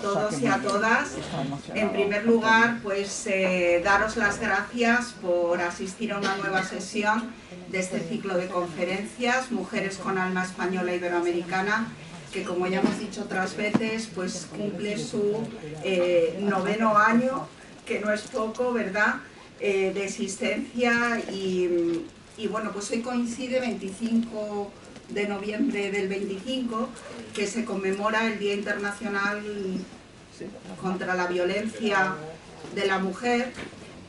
todos y a todas. En primer lugar, pues daros las gracias por asistir a una nueva sesión de este ciclo de conferencias, Mujeres con Alma Española Iberoamericana, que como ya hemos dicho otras veces, pues cumple su 9º año, que no es poco, ¿verdad?, de existencia y bueno, pues hoy coincide 25 de noviembre del 25, que se conmemora el Día Internacional contra la Violencia de la Mujer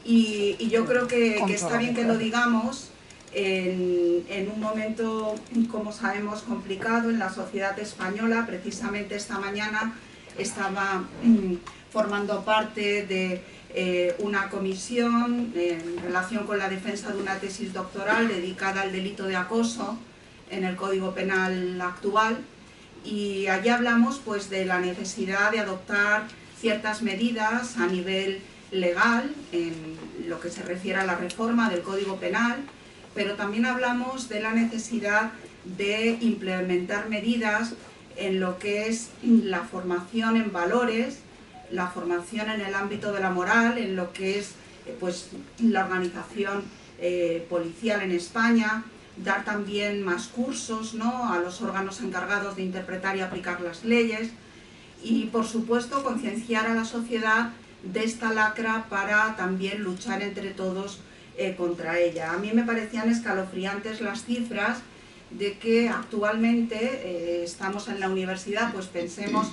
y yo creo que está bien que lo digamos en un momento, como sabemos, complicado en la sociedad española. Precisamente esta mañana estaba formando parte de una comisión en relación con la defensa de una tesis doctoral dedicada al delito de acoso en el Código Penal actual, y allí hablamos pues de la necesidad de adoptar ciertas medidas a nivel legal en lo que se refiere a la reforma del Código Penal, pero también hablamos de la necesidad de implementar medidas en lo que es la formación en valores, la formación en el ámbito de la moral, en lo que es pues la organización policial en España, dar también más cursos, ¿no?, a los órganos encargados de interpretar y aplicar las leyes y, por supuesto, concienciar a la sociedad de esta lacra para también luchar entre todos contra ella. A mí me parecían escalofriantes las cifras de que actualmente estamos en la universidad, pues pensemos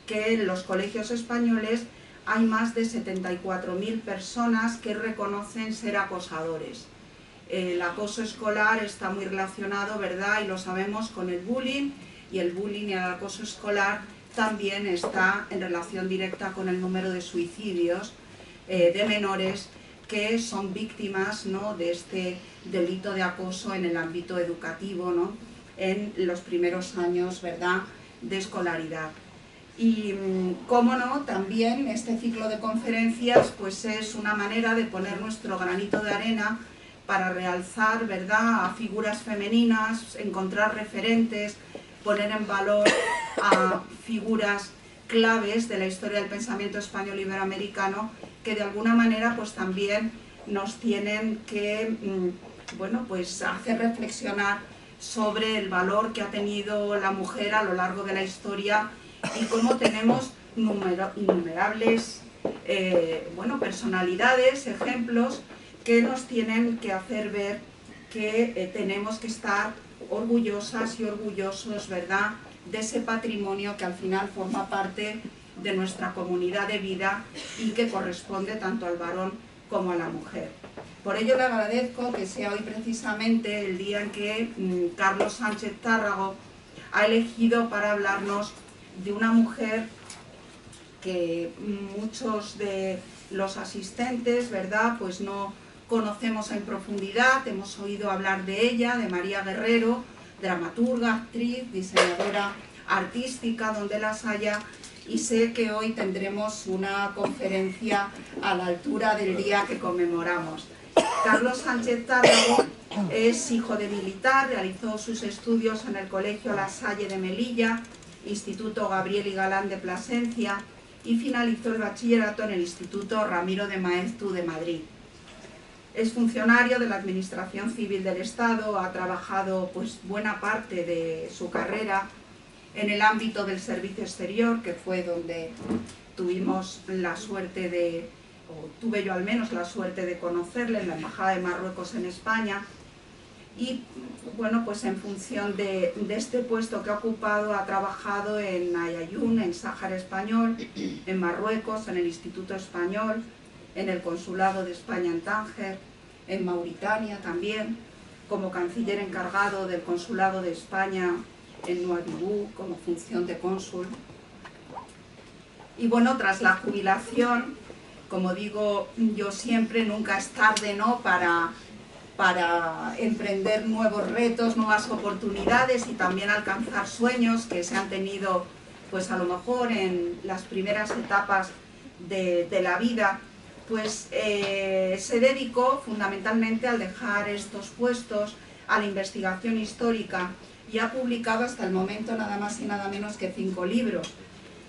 que en los colegios españoles hay más de 74.000 personas que reconocen ser acosadores. El acoso escolar está muy relacionado, ¿verdad?, y lo sabemos, con el bullying, y el bullying y el acoso escolar también está en relación directa con el número de suicidios de menores que son víctimas, ¿no?, de este delito de acoso en el ámbito educativo, ¿no?, en los primeros años, ¿verdad?, de escolaridad. Y, cómo no, también este ciclo de conferencias pues es una manera de poner nuestro granito de arena para realzar, ¿verdad?, a figuras femeninas, encontrar referentes, poner en valor a figuras claves de la historia del pensamiento español iberoamericano que de alguna manera pues también nos tienen que bueno, pues hacer reflexionar sobre el valor que ha tenido la mujer a lo largo de la historia y cómo tenemos innumerables bueno, personalidades, ejemplos que nos tienen que hacer ver que tenemos que estar orgullosas y orgullosos, ¿verdad?, de ese patrimonio que al final forma parte de nuestra comunidad de vida y que corresponde tanto al varón como a la mujer. Por ello le agradezco que sea hoy precisamente el día en que Carlos Sánchez Tárrago ha elegido para hablarnos de una mujer que muchos de los asistentes, ¿verdad?, pues no conocemos en profundidad. Hemos oído hablar de ella, de María Guerrero, dramaturga, actriz, diseñadora artística, donde las haya, y sé que hoy tendremos una conferencia a la altura del día que conmemoramos. Carlos Sánchez Tárrago es hijo de militar, realizó sus estudios en el Colegio La Salle de Melilla, Instituto Gabriel y Galán de Plasencia, y finalizó el bachillerato en el Instituto Ramiro de Maeztu de Madrid. Es funcionario de la Administración Civil del Estado, ha trabajado pues buena parte de su carrera en el ámbito del servicio exterior, que fue donde tuvimos la suerte de, o tuve yo al menos la suerte de conocerle, en la Embajada de Marruecos en España, y bueno, pues en función de este puesto que ha ocupado, ha trabajado en Ayayún, en Sáhara Español, en Marruecos, en el Instituto Español, en el Consulado de España en Tánger, en Mauritania también, como canciller encargado del Consulado de España en Nuadhibou, como función de cónsul. Y bueno, tras la jubilación, como digo yo siempre, nunca es tarde, ¿no?, para emprender nuevos retos, nuevas oportunidades y también alcanzar sueños que se han tenido pues a lo mejor en las primeras etapas de la vida. Pues se dedicó fundamentalmente al dejar estos puestos a la investigación histórica y ha publicado hasta el momento nada más y nada menos que 5 libros.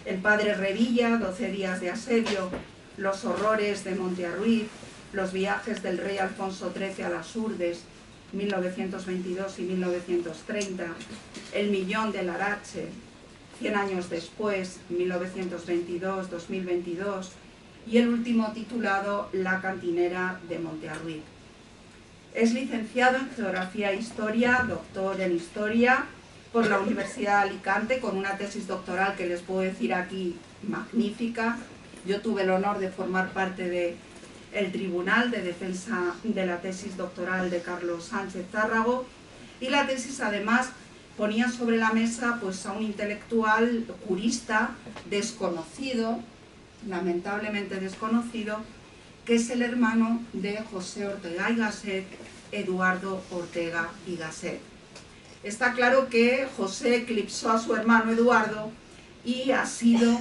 El padre Revilla, 12 días de asedio, los horrores de Montearruiz, los viajes del rey Alfonso XIII a las Urdes, 1922 y 1930, El millón de Larache, 100 años después, 1922-2022, y el último titulado La cantinera de Montearruiz. Es licenciado en Geografía e Historia, doctor en Historia por la Universidad de Alicante, con una tesis doctoral que les puedo decir aquí magnífica. Yo tuve el honor de formar parte del Tribunal de Defensa de la tesis doctoral de Carlos Sánchez Zárrago, y la tesis además ponía sobre la mesa pues, a un intelectual jurista desconocido, lamentablemente desconocido, que es el hermano de José Ortega y Gasset, Eduardo Ortega y Gasset. Está claro que José eclipsó a su hermano Eduardo y ha sido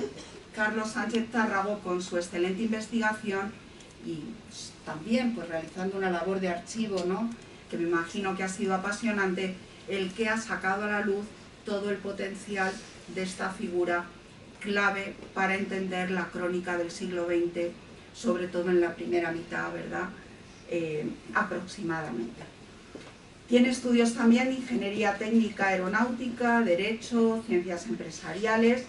Carlos Sánchez Zárrago, con su excelente investigación y pues, también pues, realizando una labor de archivo, ¿no?, que me imagino que ha sido apasionante, el que ha sacado a la luz todo el potencial de esta figura clave para entender la crónica del siglo XX, sobre todo en la primera mitad, ¿verdad?, aproximadamente. Tiene estudios también de Ingeniería Técnica Aeronáutica, Derecho, Ciencias Empresariales,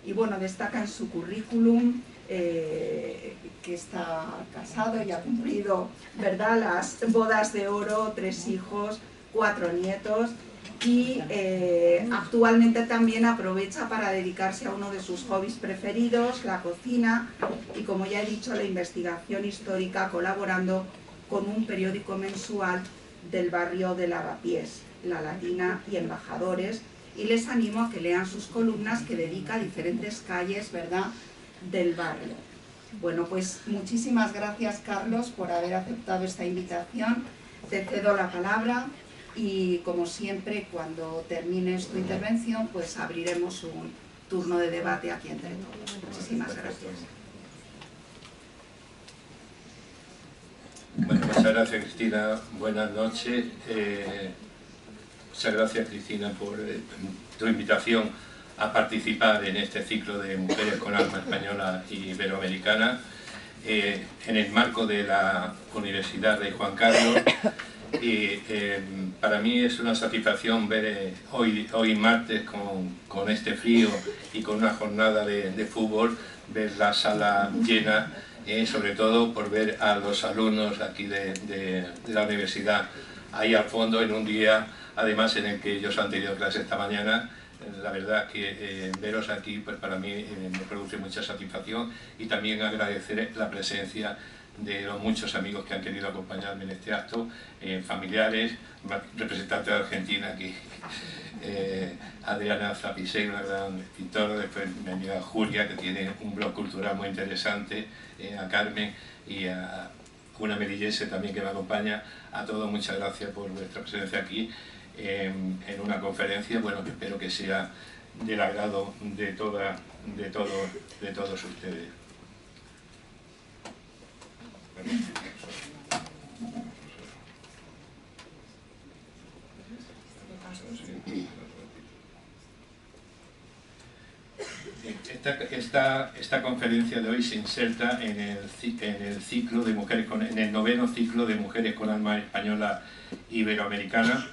y bueno, destaca en su currículum que está casado y ha cumplido, ¿verdad?, las bodas de oro, 3 hijos, 4 nietos, y actualmente también aprovecha para dedicarse a uno de sus hobbies preferidos, la cocina, y como ya he dicho, la investigación histórica, colaborando con un periódico mensual del barrio de Lavapiés, La Latina y Embajadores, y les animo a que lean sus columnas que dedica a diferentes calles, ¿verdad?, del barrio. Bueno, pues muchísimas gracias, Carlos, por haber aceptado esta invitación. Te cedo la palabra y, como siempre, cuando termines tu intervención, pues abriremos un turno de debate aquí entre todos. Muchísimas gracias. Bueno, muchas gracias, Cristina. Buenas noches. Muchas gracias, Cristina, por tu invitación a participar en este ciclo de Mujeres con Alma Española y Iberoamericana en el marco de la Universidad Rey Juan Carlos. Y para mí es una satisfacción ver hoy martes con este frío y con una jornada de fútbol, ver la sala llena, sobre todo por ver a los alumnos aquí de la universidad ahí al fondo, en un día además en el que ellos han tenido clase esta mañana. La verdad que veros aquí pues para mí me produce mucha satisfacción, y también agradecer la presencia de los muchos amigos que han querido acompañarme en este acto, familiares, representantes de Argentina aquí, Adriana Zapisei, una gran pintora, después mi amiga Julia, que tiene un blog cultural muy interesante, a Carmen y a una melillense también que me acompaña. A todos muchas gracias por vuestra presencia aquí en una conferencia, bueno, que espero que sea del agrado de todos ustedes. Esta conferencia de hoy se inserta en el ciclo de mujeres en el 9º ciclo de Mujeres con Alma Española Iberoamericana,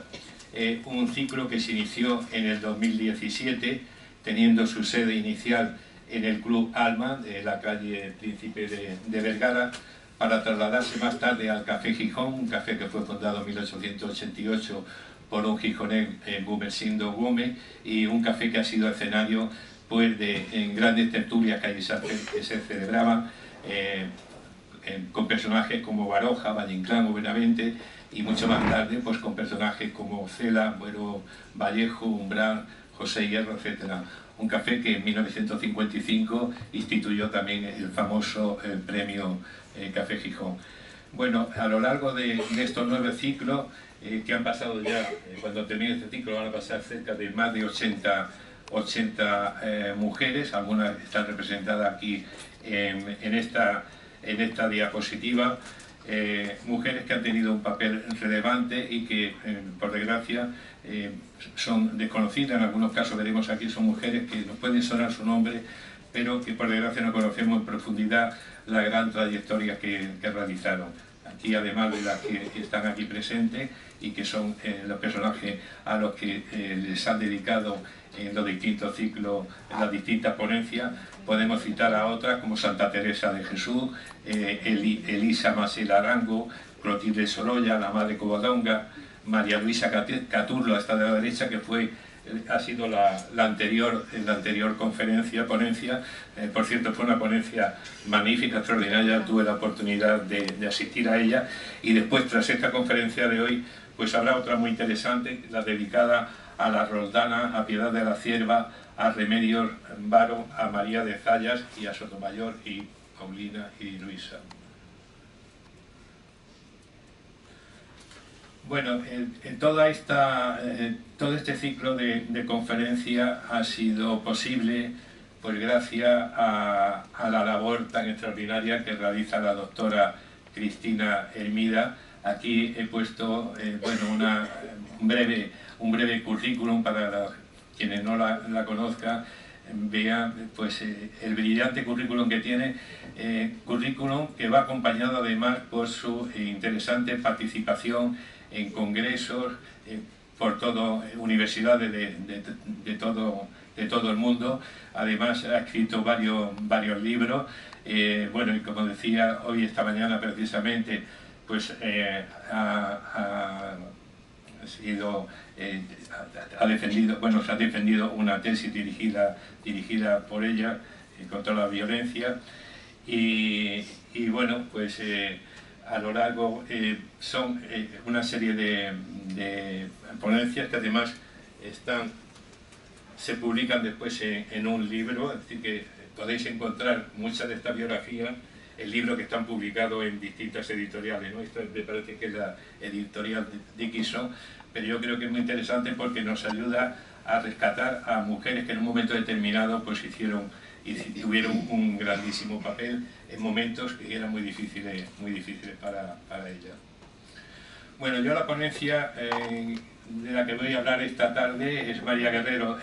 un ciclo que se inició en el 2017, teniendo su sede inicial en el Club Alma de la calle Príncipe de Vergara, para trasladarse más tarde al Café Gijón, un café que fue fundado en 1888 por un gijonés, Gumersindo Gómez, y un café que ha sido escenario pues, en grandes tertulias que allí se celebraban, con personajes como Baroja, Valle Inclán o Benavente, y mucho más tarde pues, con personajes como Cela, Bueno, Vallejo, Umbral, José Hierro, etc. Un café que en 1955 instituyó también el famoso premio Café Gijón. Bueno, a lo largo de estos 9 ciclos que han pasado ya, cuando termine este ciclo van a pasar cerca de más de 80 mujeres, algunas están representadas aquí en esta diapositiva, mujeres que han tenido un papel relevante y que, por desgracia, son desconocidas, en algunos casos veremos aquí son mujeres que nos pueden sonar su nombre, pero que por desgracia no conocemos en profundidad la gran trayectoria que realizaron. Aquí, además de las que están aquí presentes y que son los personajes a los que les han dedicado en los distintos ciclos, en las distintas ponencias, podemos citar a otras como Santa Teresa de Jesús, Elisa Masela Arango, Clotilde Sorolla, la Madre Covadonga, María Luisa Caturlo, esta de la derecha, que ha sido la anterior ponencia. Por cierto, fue una ponencia magnífica, extraordinaria, tuve la oportunidad de asistir a ella, y después, tras esta conferencia de hoy, pues habrá otra muy interesante, la dedicada a la Roldana, a Piedad de la Cierva, a Remedios Varo, a María de Zayas y a Sotomayor y Paulina y Luisa. Bueno, todo este ciclo de conferencia ha sido posible pues gracias a la labor tan extraordinaria que realiza la doctora Cristina Hermida. Aquí he puesto bueno, un breve currículum para quienes no la conozcan, vean pues, el brillante currículum que tiene, currículum que va acompañado además por su interesante participación en congresos por universidades de todo el mundo. Además ha escrito varios libros, bueno, y como decía hoy, esta mañana precisamente, pues se ha defendido una tesis dirigida por ella contra la violencia, y bueno, pues a lo largo son una serie de ponencias que además se publican después en un libro, es decir, que podéis encontrar muchas de estas biografías, el libro que están publicados en distintas editoriales, ¿no? Esta me parece que es la editorial Dickinson, pero yo creo que es muy interesante porque nos ayuda a rescatar a mujeres que en un momento determinado pues tuvieron un grandísimo papel en momentos que eran muy difíciles para ellas. Bueno, yo la ponencia de la que voy a hablar esta tarde es María Guerrero.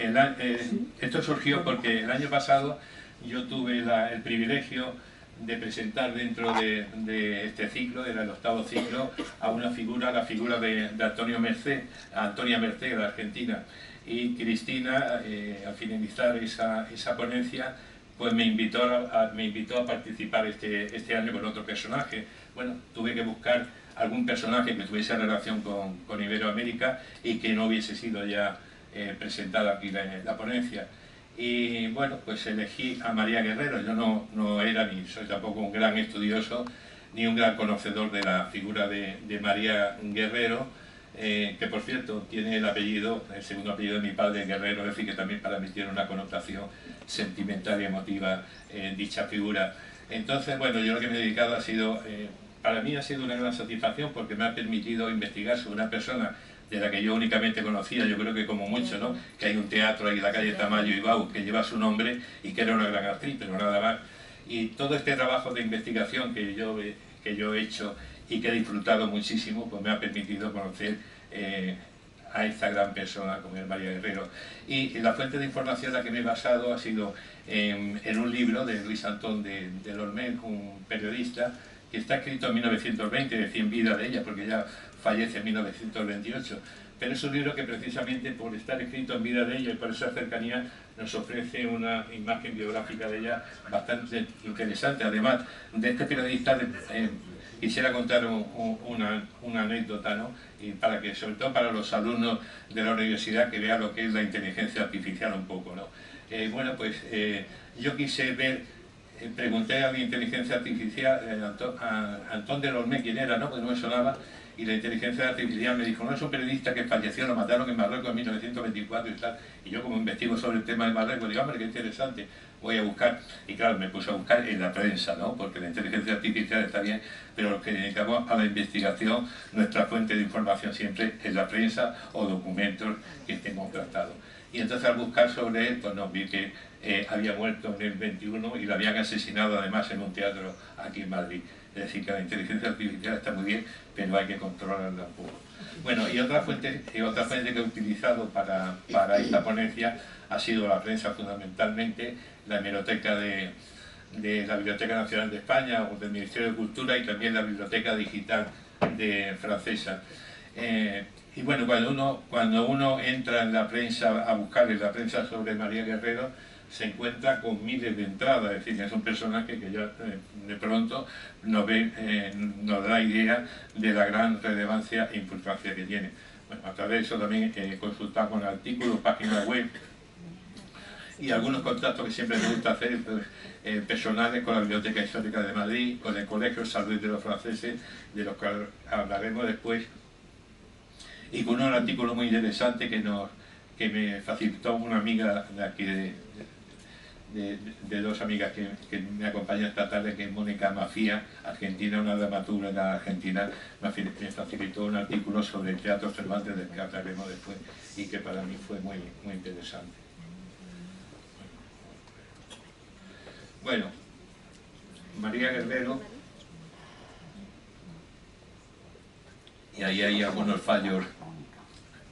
Esto surgió porque el año pasado yo tuve el privilegio de presentar dentro de este ciclo, era el 8º ciclo, a una figura, la figura de Antonia Merced, de Argentina. Y Cristina, al finalizar esa ponencia, pues me invitó a participar este año con otro personaje. Bueno, tuve que buscar algún personaje que tuviese relación con Iberoamérica y que no hubiese sido ya presentado aquí en la ponencia. Y bueno, pues elegí a María Guerrero. Yo no era ni soy tampoco un gran estudioso ni un gran conocedor de la figura de María Guerrero, que por cierto tiene el segundo apellido de mi padre, Guerrero, es decir, que también para mí tiene una connotación sentimental y emotiva dicha figura. Entonces, bueno, yo lo que me he dedicado para mí ha sido una gran satisfacción porque me ha permitido investigar sobre una persona de la que yo únicamente conocía, yo creo que como mucho, ¿no? Que hay un teatro ahí en la calle Tamayo y Bau que lleva su nombre y que era una gran actriz, pero nada más. Y todo este trabajo de investigación que yo he hecho y que he disfrutado muchísimo, pues me ha permitido conocer a esta gran persona como es María Guerrero. Y la fuente de información en la que me he basado ha sido en un libro de Luis Antón de Lormet, un periodista, que está escrito en 1920, de 100 vidas de ella, porque ella fallece en 1928, pero es un libro que precisamente por estar escrito en vida de ella y por esa cercanía nos ofrece una imagen biográfica de ella bastante interesante. Además de este periodista quisiera contar una anécdota, ¿no? Y sobre todo para los alumnos de la universidad, que vean lo que es la inteligencia artificial un poco, ¿no? Bueno, pues yo quise pregunté a la inteligencia artificial, a Antón de Lormet quién era, ¿no? Porque no me sonaba, y la inteligencia artificial me dijo, no, es un periodista que falleció, lo mataron en Marruecos en 1924 y tal. Y yo, como investigo sobre el tema de Marruecos, digo, hombre, qué interesante, voy a buscar. Y claro, me puse a buscar en la prensa, ¿no? Porque la inteligencia artificial está bien, pero los que dedicamos a la investigación, nuestra fuente de información siempre es la prensa o documentos que estén contrastados. y entonces al buscar sobre él, pues nos vi que había muerto en el 21 y lo habían asesinado además en un teatro aquí en Madrid. Es decir, que la inteligencia artificial está muy bien, pero hay que controlarla un poco. Bueno, y otra fuente que he utilizado para esta ponencia ha sido la prensa, fundamentalmente la hemeroteca de la Biblioteca Nacional de España o del Ministerio de Cultura, y también la Biblioteca Digital francesa. Y bueno, cuando uno entra en la prensa a buscar en la prensa sobre María Guerrero, se encuentra con miles de entradas. Es decir, es un personaje que ya de pronto nos da idea de la gran relevancia e importancia que tiene. Bueno, a través de eso también he consultado con artículos, páginas web y algunos contactos que siempre me gusta hacer, pues, personales, con la Biblioteca Histórica de Madrid, con el Colegio San Luis de los Franceses, de los que hablaremos después, y con un artículo muy interesante que me facilitó una amiga de aquí, de dos amigas que me acompañan esta tarde, que es Mónica Mafía, argentina, una dramaturga argentina, me facilitó un artículo sobre el Teatro Cervantes, del que hablaremos después, y que para mí fue muy, muy interesante. Bueno, María Guerrero, y ahí hay algunos fallos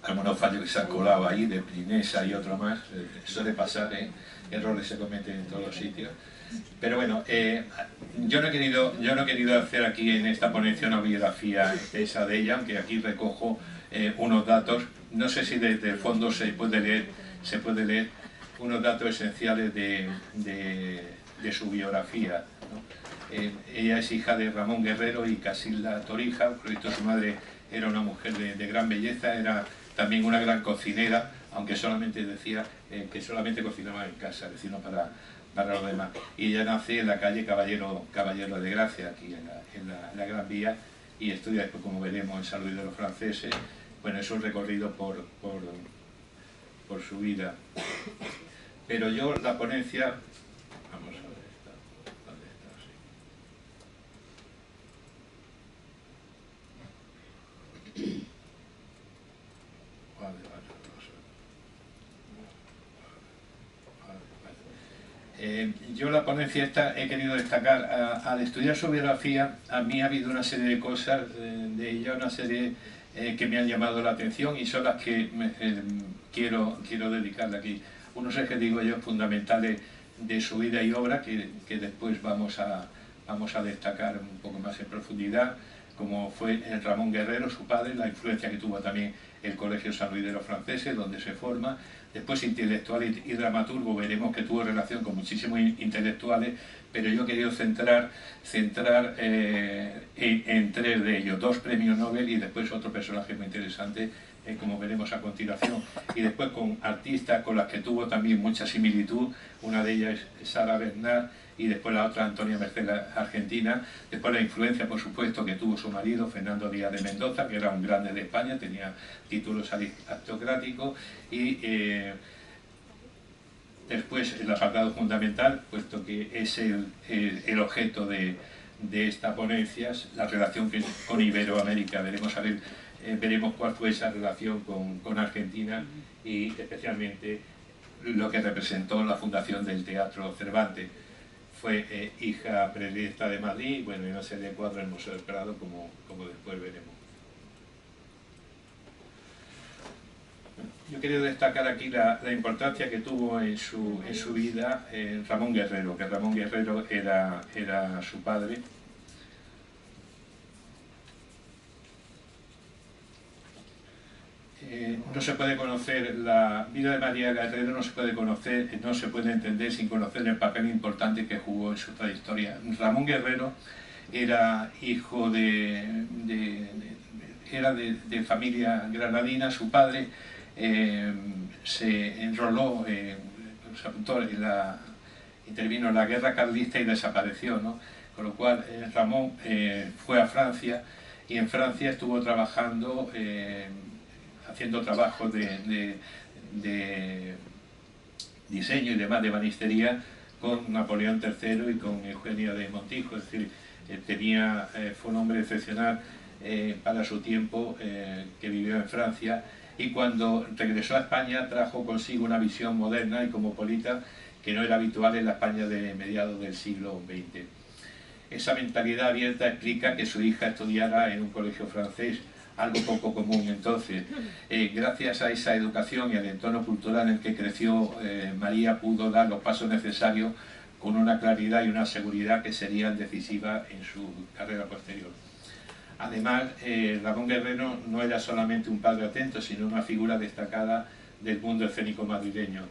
que se han colado ahí, de Plinesa y otro más. Suele pasar, errores se cometen en todos los sitios. Pero bueno, yo no he querido hacer aquí en esta ponencia una biografía esa de ella, aunque aquí recojo unos datos. No sé si desde el fondo se puede leer unos datos esenciales de su biografía, ¿no? Ella es hija de Ramón Guerrero y Casilda Torija. Por esto su madre era una mujer de gran belleza, era también una gran cocinera, aunque solamente decía que solamente cocinaba en casa, es decir, no para los demás. Y ella nace en la calle Caballero de Gracia, aquí en la Gran Vía, y estudia después, como veremos, en San Luis de los Franceses. Bueno, es un recorrido por su vida. Pero yo la ponencia... Vamos a ver, ¿dónde está? Sí. Yo la ponencia esta he querido destacar, al estudiar su biografía, a mí ha habido una serie de cosas de ella, una serie que me han llamado la atención, y son las que quiero dedicarle aquí. Unos ejes, digo yo, fundamentales de su vida y obra que después vamos a destacar un poco más en profundidad, como fue Ramón Guerrero, su padre, la influencia que tuvo también el Colegio San Luis de los Franceses, donde se forma. Después, intelectual y dramaturgo, veremos que tuvo relación con muchísimos intelectuales, pero yo he querido centrar en tres de ellos, 2 premios Nobel y después otro personaje muy interesante, como veremos a continuación. Y después con artistas con las que tuvo también mucha similitud, una de ellas es Sara Bernard, y después la otra, Antonia Merced, argentina. Después la influencia, por supuesto, que tuvo su marido, Fernando Díaz de Mendoza, que era un grande de España, tenía títulos aristocráticos, y después el apartado fundamental, puesto que es el objeto de esta ponencia, la relación con Iberoamérica. Veremos cuál fue esa relación con Argentina, y especialmente lo que representó la fundación del Teatro Cervantes. Fue hija predilecta de Madrid, bueno, y una serie de cuadros en el Museo del Prado, como después veremos. Yo quería destacar aquí la importancia que tuvo en su vida Ramón Guerrero, que Ramón Guerrero era su padre. No se puede conocer la vida de María Guerrero, no se puede conocer, no se puede entender sin conocer el papel importante que jugó en su trayectoria. Ramón Guerrero era hijo era de familia granadina. Su padre se enroló, se apuntó intervino en la guerra carlista y desapareció, ¿no? Con lo cual Ramón fue a Francia, y en Francia estuvo trabajando, haciendo trabajos de diseño y demás, de ebanistería, con Napoleón III y con Eugenia de Montijo. Es decir, fue un hombre excepcional para su tiempo, que vivió en Francia, y cuando regresó a España trajo consigo una visión moderna y cosmopolita que no era habitual en la España de mediados del siglo XX. Esa mentalidad abierta explica que su hija estudiara en un colegio francés, algo poco común entonces. Gracias a esa educación y al entorno cultural en el que creció, María pudo dar los pasos necesarios con una claridad y una seguridad que serían decisivas en su carrera posterior. Además, Ramón Guerrero no era solamente un padre atento, sino una figura destacada del mundo escénico madrileño.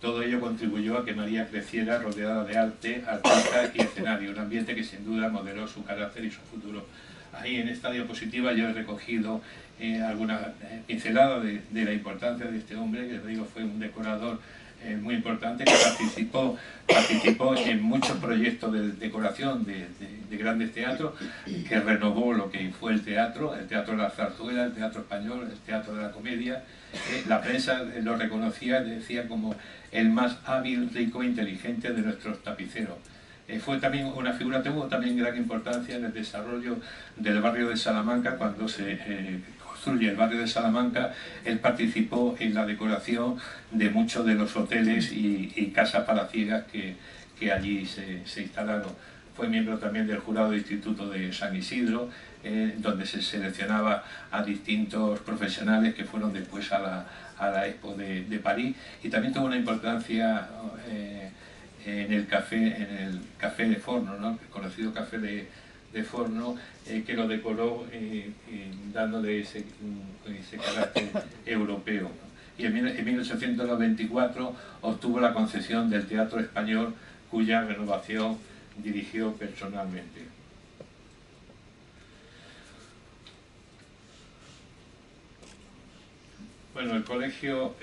Todo ello contribuyó a que María creciera rodeada de arte, artistas y escenario, un ambiente que sin duda modeló su carácter y su futuro. Ahí en esta diapositiva yo he recogido algunas pinceladas de la importancia de este hombre, que les digo fue un decorador muy importante, que participó en muchos proyectos de decoración de grandes teatros, que renovó lo que fue el teatro de la zarzuela, el teatro español, el teatro de la comedia. La prensa lo reconocía, decía como el más hábil, rico e inteligente de nuestros tapiceros. Fue también una figura, tuvo también gran importancia en el desarrollo del barrio de Salamanca. Cuando se construye el barrio de Salamanca, él participó en la decoración de muchos de los hoteles y casas palaciegas que allí se instalaron. Fue miembro también del jurado del Instituto de San Isidro, donde se seleccionaba a distintos profesionales que fueron después a la Expo de París, y también tuvo una importancia en el café de Forno, ¿no? El conocido café de Forno, que lo decoró dándole ese carácter europeo, ¿no? Y en 1894 obtuvo la concesión del Teatro Español, cuya renovación dirigió personalmente. Bueno, el colegio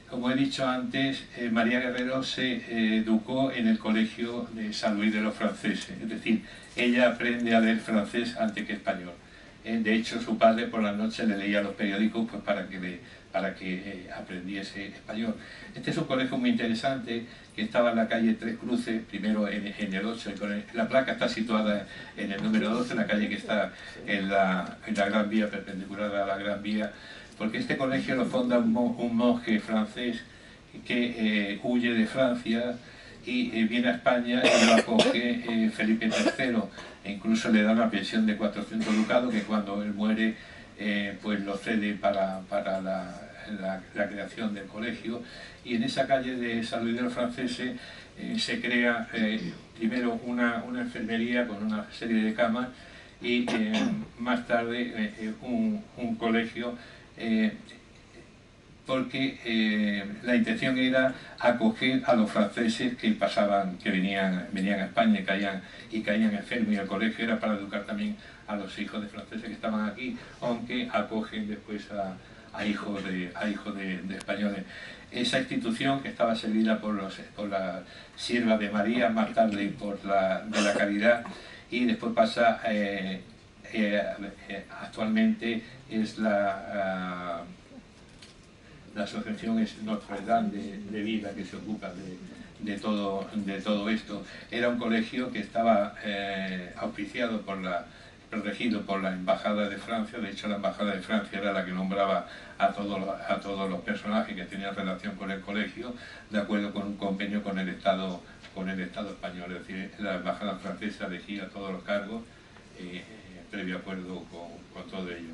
como he dicho antes, María Guerrero se educó en el colegio de San Luis de los Franceses, es decir, ella aprende a leer francés antes que español. De hecho, su padre por la noche le leía los periódicos pues, para que aprendiese español. Este es un colegio muy interesante que estaba en la calle Tres Cruces, primero en el 8, la placa está situada en el número 12, la calle que está en la Gran Vía, perpendicular a la Gran Vía, porque este colegio lo fonda un monje francés que huye de Francia y viene a España y lo acoge Felipe III, e incluso le da una pensión de 400 ducados que cuando él muere pues lo cede para la creación del colegio. Y en esa calle de San Luis de los Franceses se crea primero una enfermería con una serie de camas y más tarde un colegio, porque la intención era acoger a los franceses que venían a España y caían enfermos, y el colegio era para educar también a los hijos de franceses que estaban aquí, aunque acogen después a hijos de españoles. Esa institución, que estaba servida por la Sierva de María, más tarde por de la Caridad, y después pasa actualmente es la asociación es Notre Dame de Vida, que se ocupa de todo esto. Era un colegio que estaba auspiciado protegido por la Embajada de Francia. De hecho, la Embajada de Francia era la que nombraba a todos los personajes que tenían relación con el colegio, de acuerdo con un convenio con el Estado español. Es decir, la Embajada francesa elegía todos los cargos previo acuerdo con todo ello.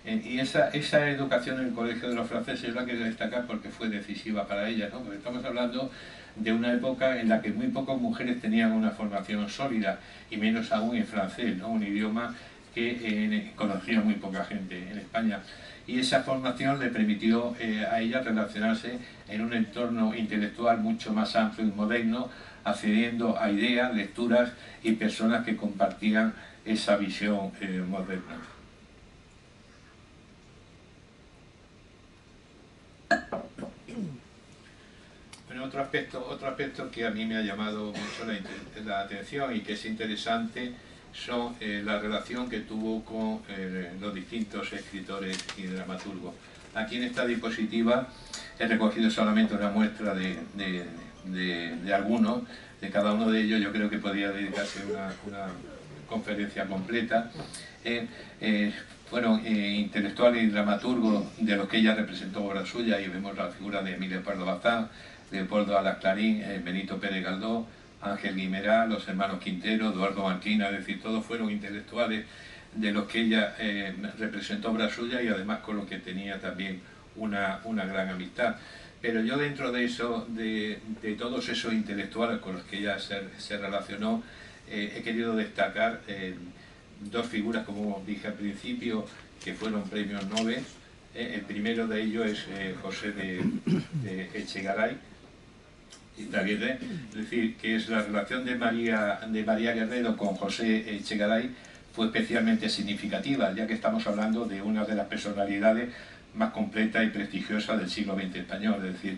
Y esa educación en el colegio de los franceses la quiero destacar porque fue decisiva para ella, ¿no? Porque estamos hablando de una época en la que muy pocas mujeres tenían una formación sólida, y menos aún en francés, ¿no? Un idioma que conocía muy poca gente en España. Y esa formación le permitió a ella relacionarse en un entorno intelectual mucho más amplio y moderno, accediendo a ideas, lecturas y personas que compartían esa visión moderna. Bueno, otro aspecto que a mí me ha llamado mucho la atención y que es interesante son la relación que tuvo con los distintos escritores y dramaturgos. Aquí en esta diapositiva he recogido solamente una muestra de algunos, de cada uno de ellos. Yo creo que podría dedicarse una conferencia completa. fueron intelectuales y dramaturgos de los que ella representó obras suyas, y vemos la figura de Emilio Pardo Bazán, Leopoldo Alas Clarín, Benito Pérez Galdós, Ángel Guimerá, los hermanos Quintero, Eduardo Marquina, es decir, todos fueron intelectuales de los que ella representó obras suyas, y además con los que tenía también una gran amistad. Pero yo, dentro de eso, de todos esos intelectuales con los que ella se relacionó, he querido destacar dos figuras, como dije al principio, que fueron premios Nobel. El primero de ellos es José de Echegaray, es decir, que es la relación de María Guerrero con José Echegaray fue especialmente significativa, ya que estamos hablando de una de las personalidades más completa y prestigiosa del siglo XX español. Es decir,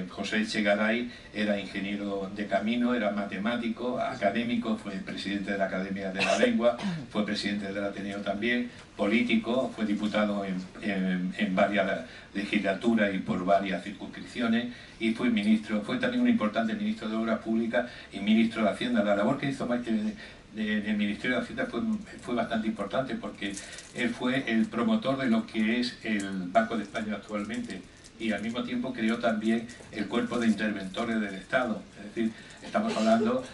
José Echegaray era ingeniero de camino, era matemático, académico, fue presidente de la Academia de la Lengua, fue presidente del Ateneo también, político, fue diputado en varias legislaturas y por varias circunscripciones, y fue ministro, fue también un importante ministro de Obras Públicas y ministro de Hacienda. La labor que hizo del Ministerio de Hacienda fue bastante importante, porque él fue el promotor de lo que es el Banco de España actualmente, y al mismo tiempo creó también el Cuerpo de Interventores del Estado. Es decir, estamos hablando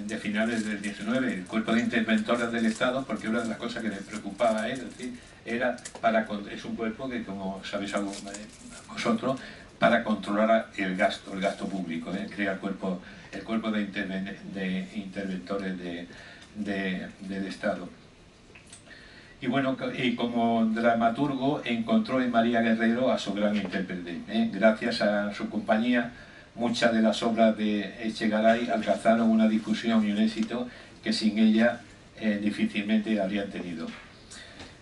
de finales del 19, el Cuerpo de Interventores del Estado, porque una de las cosas que le preocupaba a él, es decir, es un cuerpo que, como sabéis vosotros, para controlar el gasto público, crea el Cuerpo de Interventores del Estado. Y bueno, y como dramaturgo encontró en María Guerrero a su gran intérprete. Gracias a su compañía, muchas de las obras de Echegaray alcanzaron una difusión y un éxito que sin ella difícilmente habrían tenido.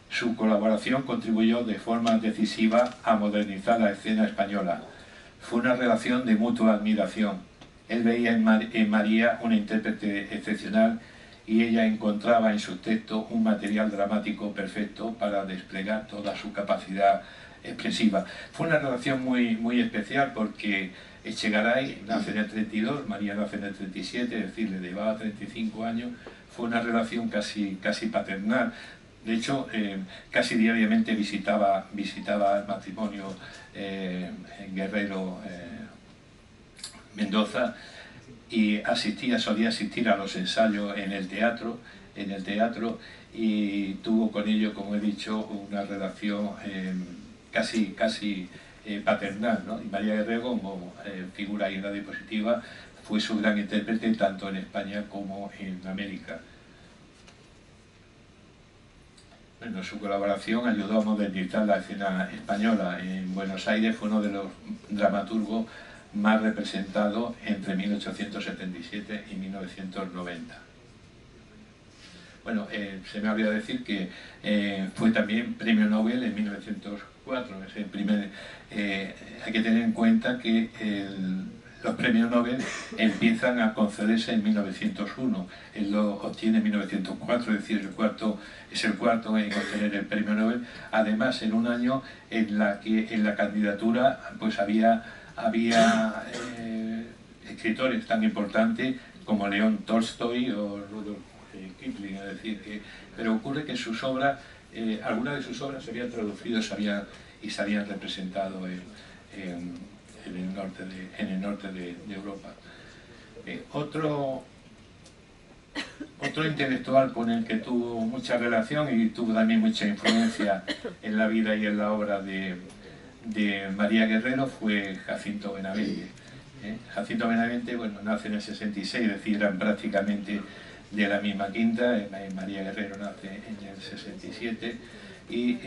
Su colaboración contribuyó de forma decisiva a modernizar la escena española. Fue una relación de mutua admiración. Él veía en María una intérprete excepcional, y ella encontraba en sus textos un material dramático perfecto para desplegar toda su capacidad expresiva. Fue una relación muy especial, porque Echegaray nace en el 32, María nace en el 37, es decir, le llevaba 35 años, fue una relación casi paternal. De hecho, casi diariamente visitaba el matrimonio Guerrero Mendoza, y solía asistir a los ensayos en el teatro, y tuvo con ellos, como he dicho, una relación casi paternal, ¿no? Y María Guerrero, como figura y una diapositiva, fue su gran intérprete tanto en España como en América. Bueno, su colaboración ayudó a modernizar la escena española. En Buenos Aires fue uno de los dramaturgos más representado entre 1877 y 1990. Bueno, se me olvidó decir que fue también premio Nobel en 1904. Es el primer, hay que tener en cuenta que los premios Nobel empiezan a concederse en 1901. Él lo obtiene en 1904, es decir, es el cuarto en obtener el premio Nobel. Además, en un año en la que en la candidatura pues había escritores tan importantes como León Tolstoy o Rudolf Kipling, es decir, pero ocurre que sus obras, algunas de sus obras se habían traducido y se habían representado en el norte de Europa. Otro intelectual con el que tuvo mucha relación y tuvo también mucha influencia en la vida y en la obra de María Guerrero fue Jacinto Benavente. Jacinto Benavente, bueno, nace en el 66, es decir, eran prácticamente de la misma quinta. María Guerrero nace en el 67 y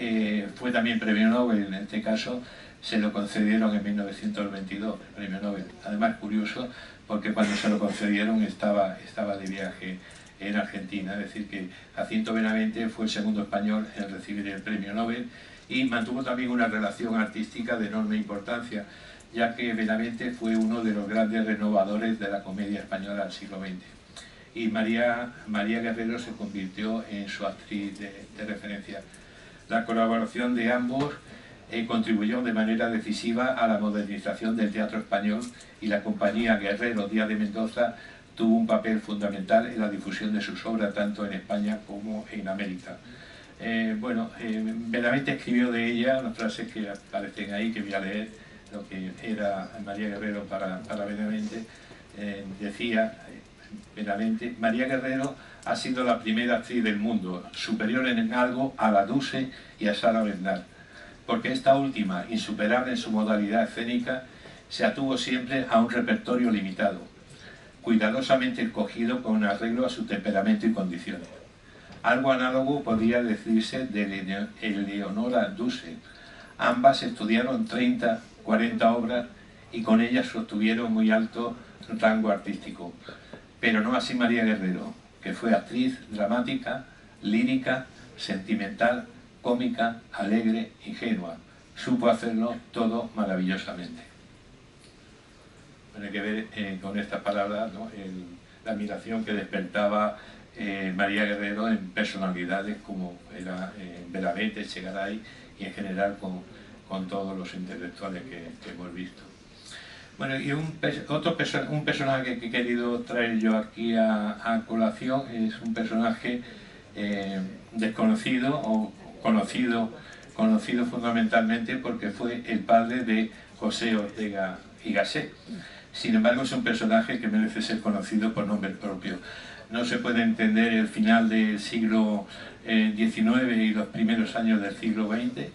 fue también premio Nobel. En este caso se lo concedieron en 1922, el premio Nobel. Además, curioso, porque cuando se lo concedieron estaba de viaje en Argentina, es decir, que Jacinto Benavente fue el segundo español en recibir el premio Nobel, y mantuvo también una relación artística de enorme importancia, ya que Benavente fue uno de los grandes renovadores de la comedia española del siglo XX. Y María Guerrero se convirtió en su actriz de referencia. La colaboración de ambos contribuyó de manera decisiva a la modernización del teatro español, y la compañía Guerrero Díaz de Mendoza tuvo un papel fundamental en la difusión de sus obras tanto en España como en América. Benavente escribió de ella unas frases que aparecen ahí, que voy a leer, lo que era María Guerrero para Benavente. Decía Benavente: María Guerrero ha sido la primera actriz del mundo, superior en algo a la Duse y a Sara Bernard, porque esta última, insuperable en su modalidad escénica, se atuvo siempre a un repertorio limitado, cuidadosamente escogido con arreglo a su temperamento y condiciones. Algo análogo podría decirse de Eleonora Duse. Ambas estudiaron 30, 40 obras y con ellas sostuvieron muy alto rango artístico. Pero no así María Guerrero, que fue actriz dramática, lírica, sentimental, cómica, alegre, ingenua. Supo hacerlo todo maravillosamente. Bueno, hay que ver con estas palabras, ¿no?, la admiración que despertaba María Guerrero en personalidades como era Benavente, Echegaray y en general con todos los intelectuales que hemos visto. Bueno, y un personaje que he querido traer yo aquí a colación es un personaje desconocido o conocido fundamentalmente porque fue el padre de José Ortega y Gasset. Sin embargo, es un personaje que merece ser conocido por nombre propio. No se puede entender el final del siglo XIX y los primeros años del siglo XX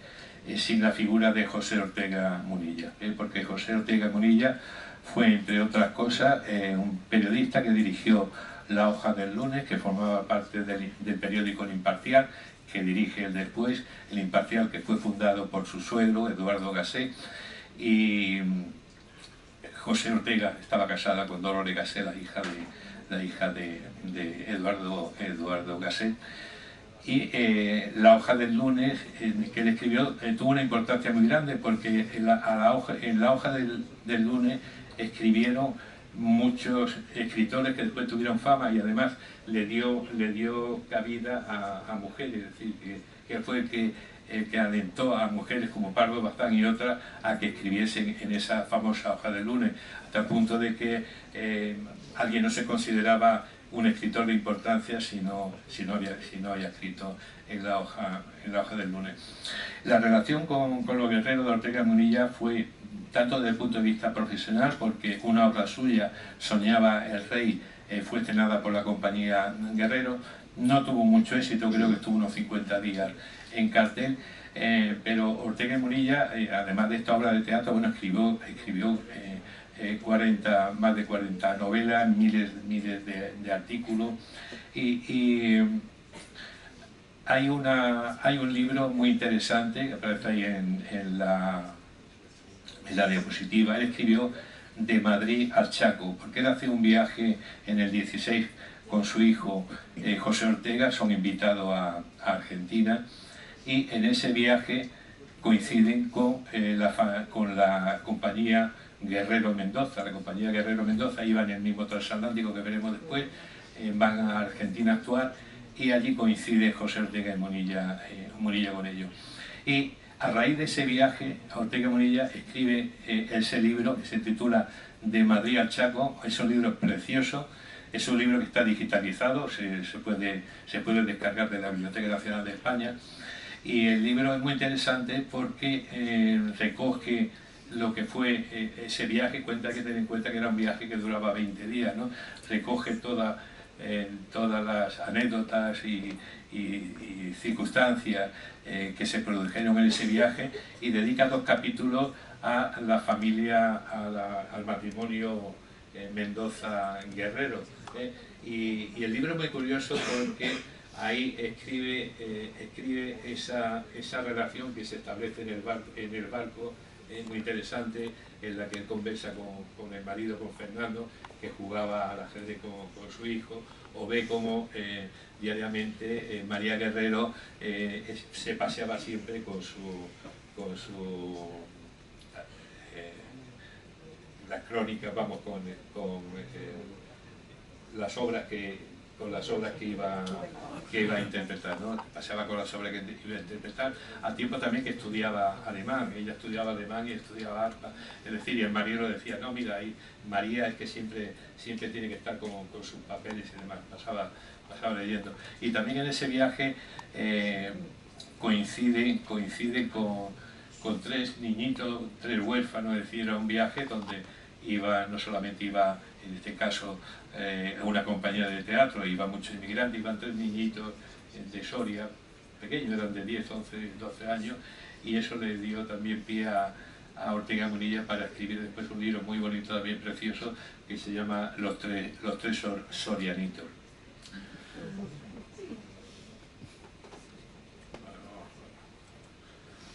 sin la figura de José Ortega Munilla, porque José Ortega Munilla fue, entre otras cosas, un periodista que dirigió La Hoja del Lunes, que formaba parte del periódico El Imparcial, que dirige él después, El Imparcial, que fue fundado por su suegro, Eduardo Gasset, y José Ortega estaba casada con Dolores Gasset, la hija de Eduardo Gasset. Y La Hoja del Lunes, que él escribió, tuvo una importancia muy grande porque en la hoja del Lunes escribieron muchos escritores que después tuvieron fama y además le dio cabida a mujeres, es decir, que fue el que alentó a mujeres como Pardo Bazán y otras a que escribiesen en esa famosa Hoja del Lunes, hasta el punto de que alguien no se consideraba un escritor de importancia si no había escrito en la hoja del Lunes. La relación con los guerreros de Ortega Munilla fue tanto desde el punto de vista profesional, porque una obra suya, Soñaba el Rey, fue estrenada por la compañía Guerrero. No tuvo mucho éxito, creo que estuvo unos 50 días en cartel, pero Ortega Munilla, además de esta obra de teatro, bueno, escribió más de 40 novelas, miles de artículos, y hay un libro muy interesante que aparece ahí en la diapositiva. Él escribió De Madrid al Chaco, porque él hace un viaje en el 16 con su hijo José Ortega, son invitados a Argentina, y en ese viaje coinciden con la compañía Guerrero Mendoza. La compañía Guerrero Mendoza iba en el mismo transatlántico que veremos después, van a Argentina a actuar y allí coincide José Ortega y Munilla con ellos. Y a raíz de ese viaje, Ortega Munilla escribe ese libro que se titula De Madrid al Chaco. Es un libro precioso, es un libro que está digitalizado, se puede descargar de la Biblioteca Nacional de España, y el libro es muy interesante porque recoge lo que fue ese viaje. Hay que tener en cuenta que era un viaje que duraba 20 días, ¿no? Recoge todas las anécdotas y circunstancias que se produjeron en ese viaje, y dedica 2 capítulos a la familia, al matrimonio Mendoza-Guerrero. Y el libro es muy curioso porque ahí escribe esa relación que se establece en el barco, muy interesante, en la que él conversa con el marido, con Fernando, que jugaba al ajedrez con su hijo, o ve cómo diariamente María Guerrero se paseaba siempre con las crónicas, vamos, con las obras que iba que iba a interpretar, ¿no? Pasaba con las obras que iba a interpretar, a tiempo también que estudiaba alemán. Ella estudiaba alemán y estudiaba arpa, es decir, y el marido decía, no, mira, ahí María es que siempre tiene que estar con sus papeles y demás. Pasaba leyendo. Y también en ese viaje coincide con tres niñitos, tres huérfanos, es decir, era un viaje donde no solamente iba, en este caso, una compañía de teatro, iban muchos inmigrantes, iban tres niñitos de Soria, pequeños, eran de 10, 11, 12 años, y eso le dio también pie a Ortega Munilla para escribir después un libro muy bonito, también precioso, que se llama Los tres sorianitos.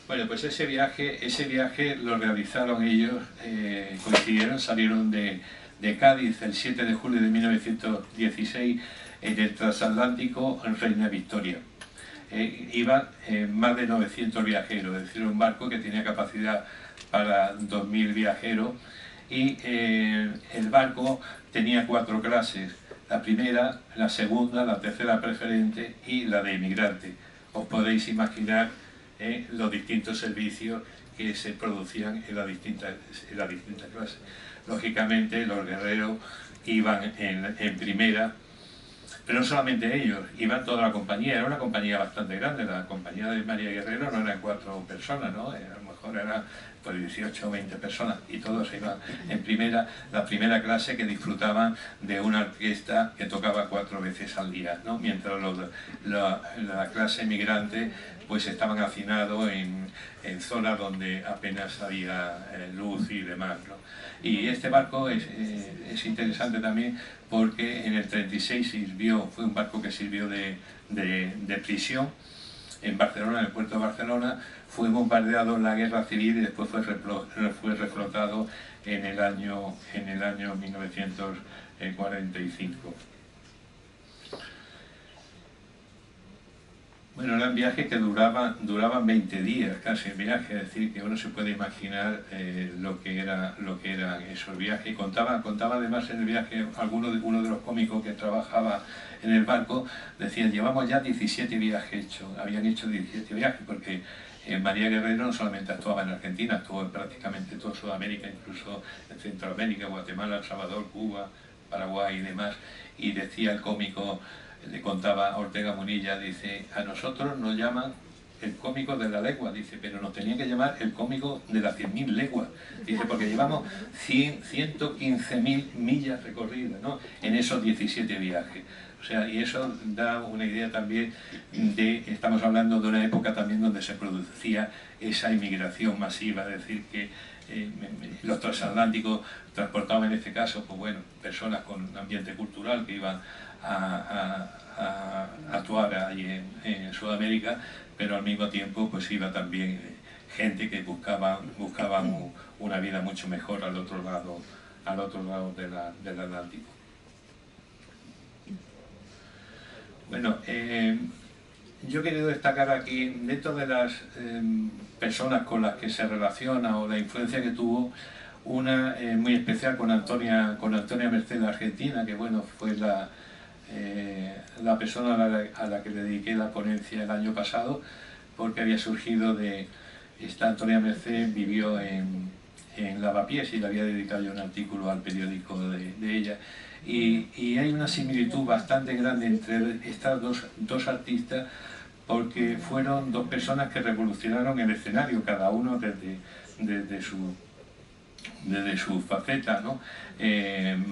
Bueno, pues ese viaje lo realizaron ellos, salieron de Cádiz el 7 de julio de 1916 en el transatlántico Reina Victoria. Iban más de 900 viajeros, es decir, un barco que tenía capacidad para 2000 viajeros, y el barco tenía 4 clases: la primera, la segunda, la tercera preferente y la de inmigrante. Os podéis imaginar los distintos servicios que se producían en las distintas clases. Lógicamente los guerreros iban en primera, pero no solamente ellos, iban toda la compañía. Era una compañía bastante grande. La compañía de María Guerrero no eran 4 personas, ¿no? A lo mejor era pues 18 o 20 personas, y todos iban en primera, la primera clase, que disfrutaban de una orquesta que tocaba 4 veces al día, ¿no? Mientras la clase emigrante pues estaban hacinados en zonas donde apenas había luz y demás, ¿no? Y este barco es interesante también porque en el 36 fue un barco que sirvió de prisión en Barcelona, en el puerto de Barcelona. Fue bombardeado en la guerra civil y después fue reflotado en el año 1945. Bueno, eran viajes que duraban 20 días casi el viaje, es decir, que uno se puede imaginar lo que eran esos viajes. Contaba además en el viaje uno de los cómicos que trabajaba en el barco, decían, llevamos ya 17 viajes hechos. Habían hecho 17 viajes porque María Guerrero no solamente actuaba en Argentina, actuó en prácticamente toda Sudamérica, incluso en Centroamérica, Guatemala, El Salvador, Cuba, Paraguay y demás. Y decía el cómico, le contaba a Ortega Munilla, dice, a nosotros nos llaman el cómico de la legua, dice, pero nos tenían que llamar el cómico de las 100.000 leguas, dice, porque llevamos 115.000 millas recorridas, ¿no?, en esos 17 viajes. O sea, y eso da una idea también estamos hablando de una época también donde se producía esa inmigración masiva, es decir, que los transatlánticos transportaban en este caso, pues bueno, personas con un ambiente cultural que iban a actuar allí en Sudamérica, pero al mismo tiempo pues iba también gente que buscaban una vida mucho mejor al otro lado del Atlántico. Bueno, yo he querido destacar aquí, dentro de las personas con las que se relaciona o la influencia que tuvo, una muy especial con Antonia Merced, argentina, que bueno, fue la persona a la que le dediqué la ponencia el año pasado, porque había surgido esta Antonia Merced vivió en Lavapiés y le había dedicado yo un artículo al periódico de ella. Y hay una similitud bastante grande entre estas dos artistas, porque fueron dos personas que revolucionaron el escenario, cada uno desde su faceta, ¿no?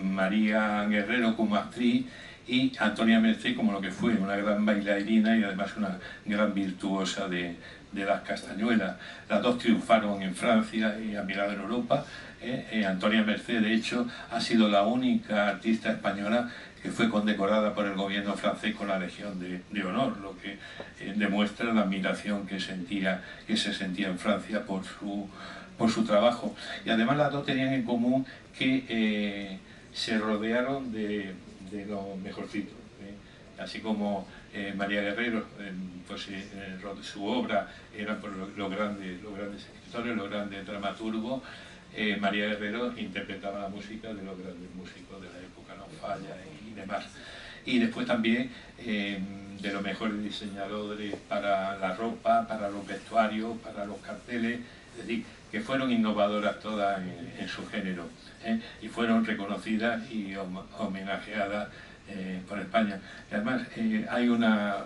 María Guerrero como actriz y Antonia Merced como lo que fue, una gran bailarina y además una gran virtuosa de las castañuelas. Las dos triunfaron en Francia y han mirado en Europa. Antonia Merced, de hecho, ha sido la única artista española que fue condecorada por el gobierno francés con la Legión de Honor, lo que demuestra la admiración que se sentía en Francia por su trabajo. Y además las dos tenían en común que se rodearon de lo mejorcito. Así como María Guerrero, pues su obra era por los grandes escritores, los grandes dramaturgos. María Guerrero interpretaba la música de los grandes músicos de la época, ¿no? Falla y demás. Y después también los mejores diseñadores para la ropa, para los vestuarios, para los carteles, es decir, que fueron innovadoras todas en su género, y fueron reconocidas y homenajeadas por España. Y además hay una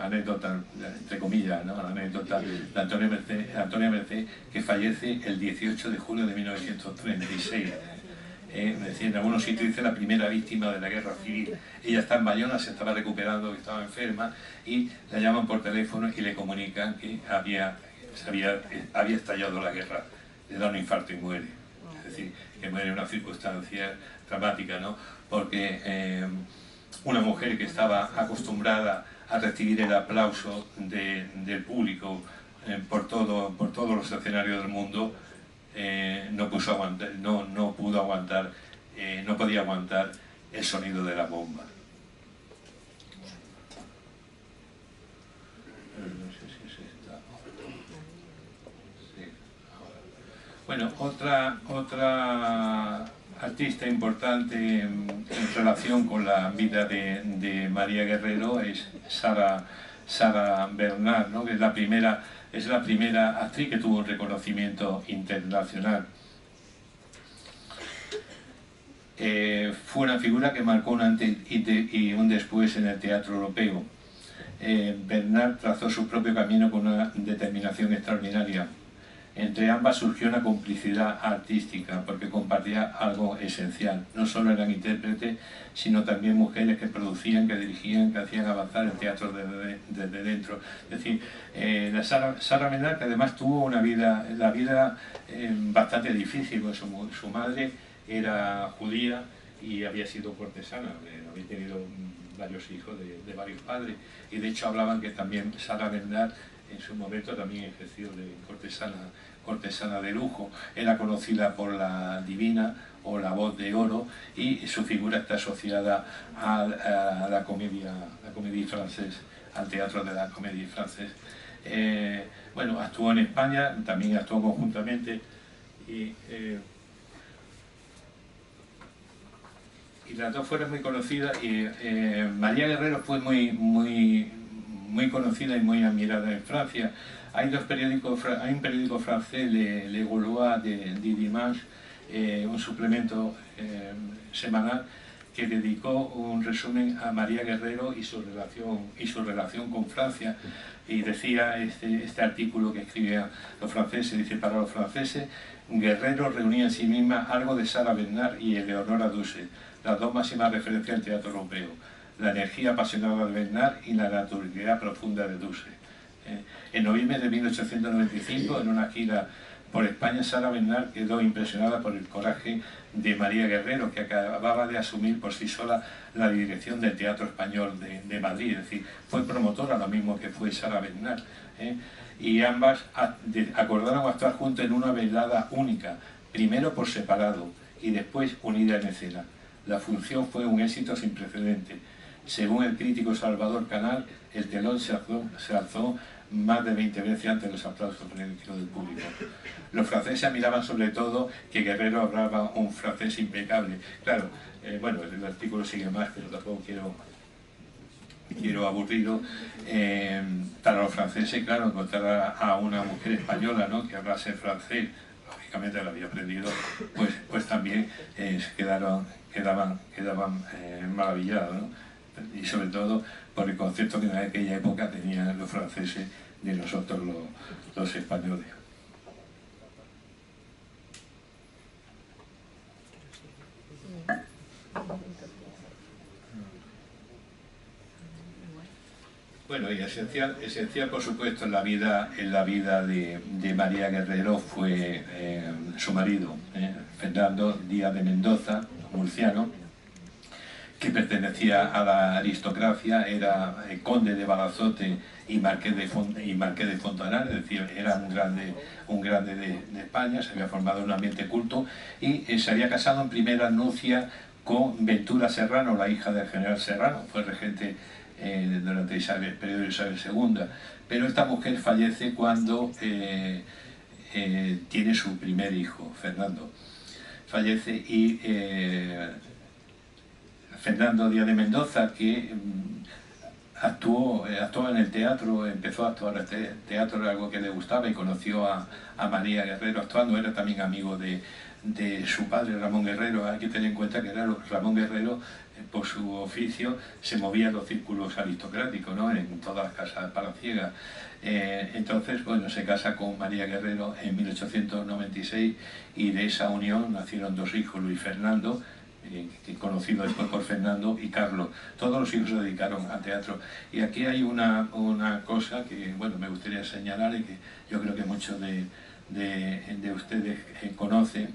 anécdota, entre comillas, ¿no? Anécdota de Antonia Mercé, que fallece el 18 de julio de 1936. Es decir, en algunos sitios dice la primera víctima de la guerra civil. Ella está en Bayona, se estaba recuperando, que estaba enferma, y la llaman por teléfono y le comunican que había estallado la guerra. Le da un infarto y muere. Es decir, que muere en una circunstancia dramática, ¿no? Porque una mujer que estaba acostumbrada a recibir el aplauso del público por todos los escenarios del mundo, no podía aguantar el sonido de la bomba. Bueno, otra artista importante en relación con la vida de María Guerrero es Sara Bernard, ¿no? Que es la primera actriz que tuvo un reconocimiento internacional. Fue una figura que marcó un antes y un después en el teatro europeo. Bernard trazó su propio camino con una determinación extraordinaria. Entre ambas surgió una complicidad artística porque compartía algo esencial. No solo eran intérpretes, sino también mujeres que producían, que dirigían, que hacían avanzar el teatro desde dentro. Es decir, Sara Bernard, que además tuvo la vida bastante difícil, porque su madre era judía y había sido cortesana, había tenido varios hijos de varios padres, y de hecho hablaban que también Sara Bernard en su momento también ejerció de cortesana de lujo. Era conocida por la Divina o la Voz de Oro, y su figura está asociada a la comédie francés, al teatro de la comédie francés. Bueno, actuó en España, también actuó conjuntamente, y las dos fueron muy conocidas, y María Guerrero fue muy conocida y muy admirada en Francia. Hay un periódico francés, Le Gaulois de Dimanche, un suplemento semanal, que dedicó un resumen a María Guerrero y su relación con Francia, y decía este artículo que escribían los franceses, dice: para los franceses, Guerrero reunía en sí misma algo de Sara Bernard y Eleonora Duse, las dos máximas referencias del teatro europeo, la energía apasionada de Bernard y la naturalidad profunda de Duse. En noviembre de 1895, en una gira por España, Sara Bernard quedó impresionada por el coraje de María Guerrero, que acababa de asumir por sí sola la dirección del Teatro Español de Madrid. Es decir, fue promotora, lo mismo que fue Sara Bernard, y ambas acordaron actuar juntas en una velada única, primero por separado y después unida en escena. La función fue un éxito sin precedentes. Según el crítico Salvador Canal, el telón se alzó más de 20 veces ante los aplausos frenéticos del público. Los franceses admiraban sobre todo que Guerrero hablaba un francés impecable. Claro, bueno, el artículo sigue más, pero tampoco quiero aburrirlo. Para los franceses, claro, encontrar a una mujer española, ¿no?, que hablase francés, lógicamente lo había aprendido, pues también quedaban maravillados, ¿no? Y sobre todo por el concepto que en aquella época tenían los franceses de nosotros los españoles. Bueno, y esencial por supuesto en la vida de María Guerrero fue su marido, Fernando Díaz de Mendoza, murciano, que pertenecía a la aristocracia, era conde de Balazote y marqués de Fontanal, es decir, era un grande de España, se había formado en un ambiente culto, y se había casado en primera nupcia con Ventura Serrano, la hija del general Serrano. Fue regente durante el periodo de Isabel II, pero esta mujer fallece cuando tiene su primer hijo, Fernando. Fallece, y Fernando Díaz de Mendoza, que actuó en el teatro, empezó a actuar en el teatro, era algo que le gustaba, y conoció a María Guerrero actuando. Era también amigo de su padre, Ramón Guerrero. Hay que tener en cuenta que Ramón Guerrero, por su oficio, se movía en los círculos aristocráticos, ¿no?, en todas las casas palaciegas. Entonces, bueno, se casa con María Guerrero en 1896, y de esa unión nacieron dos hijos, Luis Fernando, conocido después por Fernando, y Carlos. Todos los hijos se dedicaron al teatro. Y aquí hay una cosa que, bueno, me gustaría señalar, y que yo creo que muchos de ustedes conocen,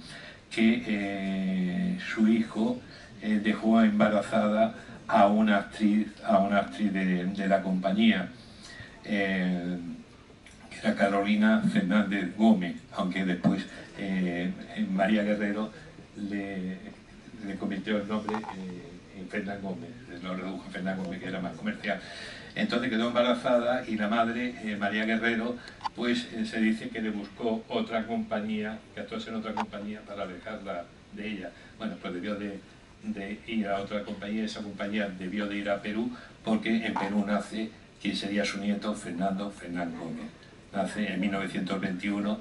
que su hijo dejó embarazada a una actriz de la compañía, que era Carolina Fernández Gómez, aunque después María Guerrero le convirtió el nombre en Fernán Gómez, lo redujo a Fernán Gómez, que era más comercial. Entonces quedó embarazada, y la madre, María Guerrero, pues se dice que le buscó otra compañía, que actuase en otra compañía para alejarla de ella. Bueno, pues debió de ir a otra compañía. Esa compañía debió de ir a Perú, porque en Perú nace quien sería su nieto, Fernando Fernán Gómez. Nace en 1921,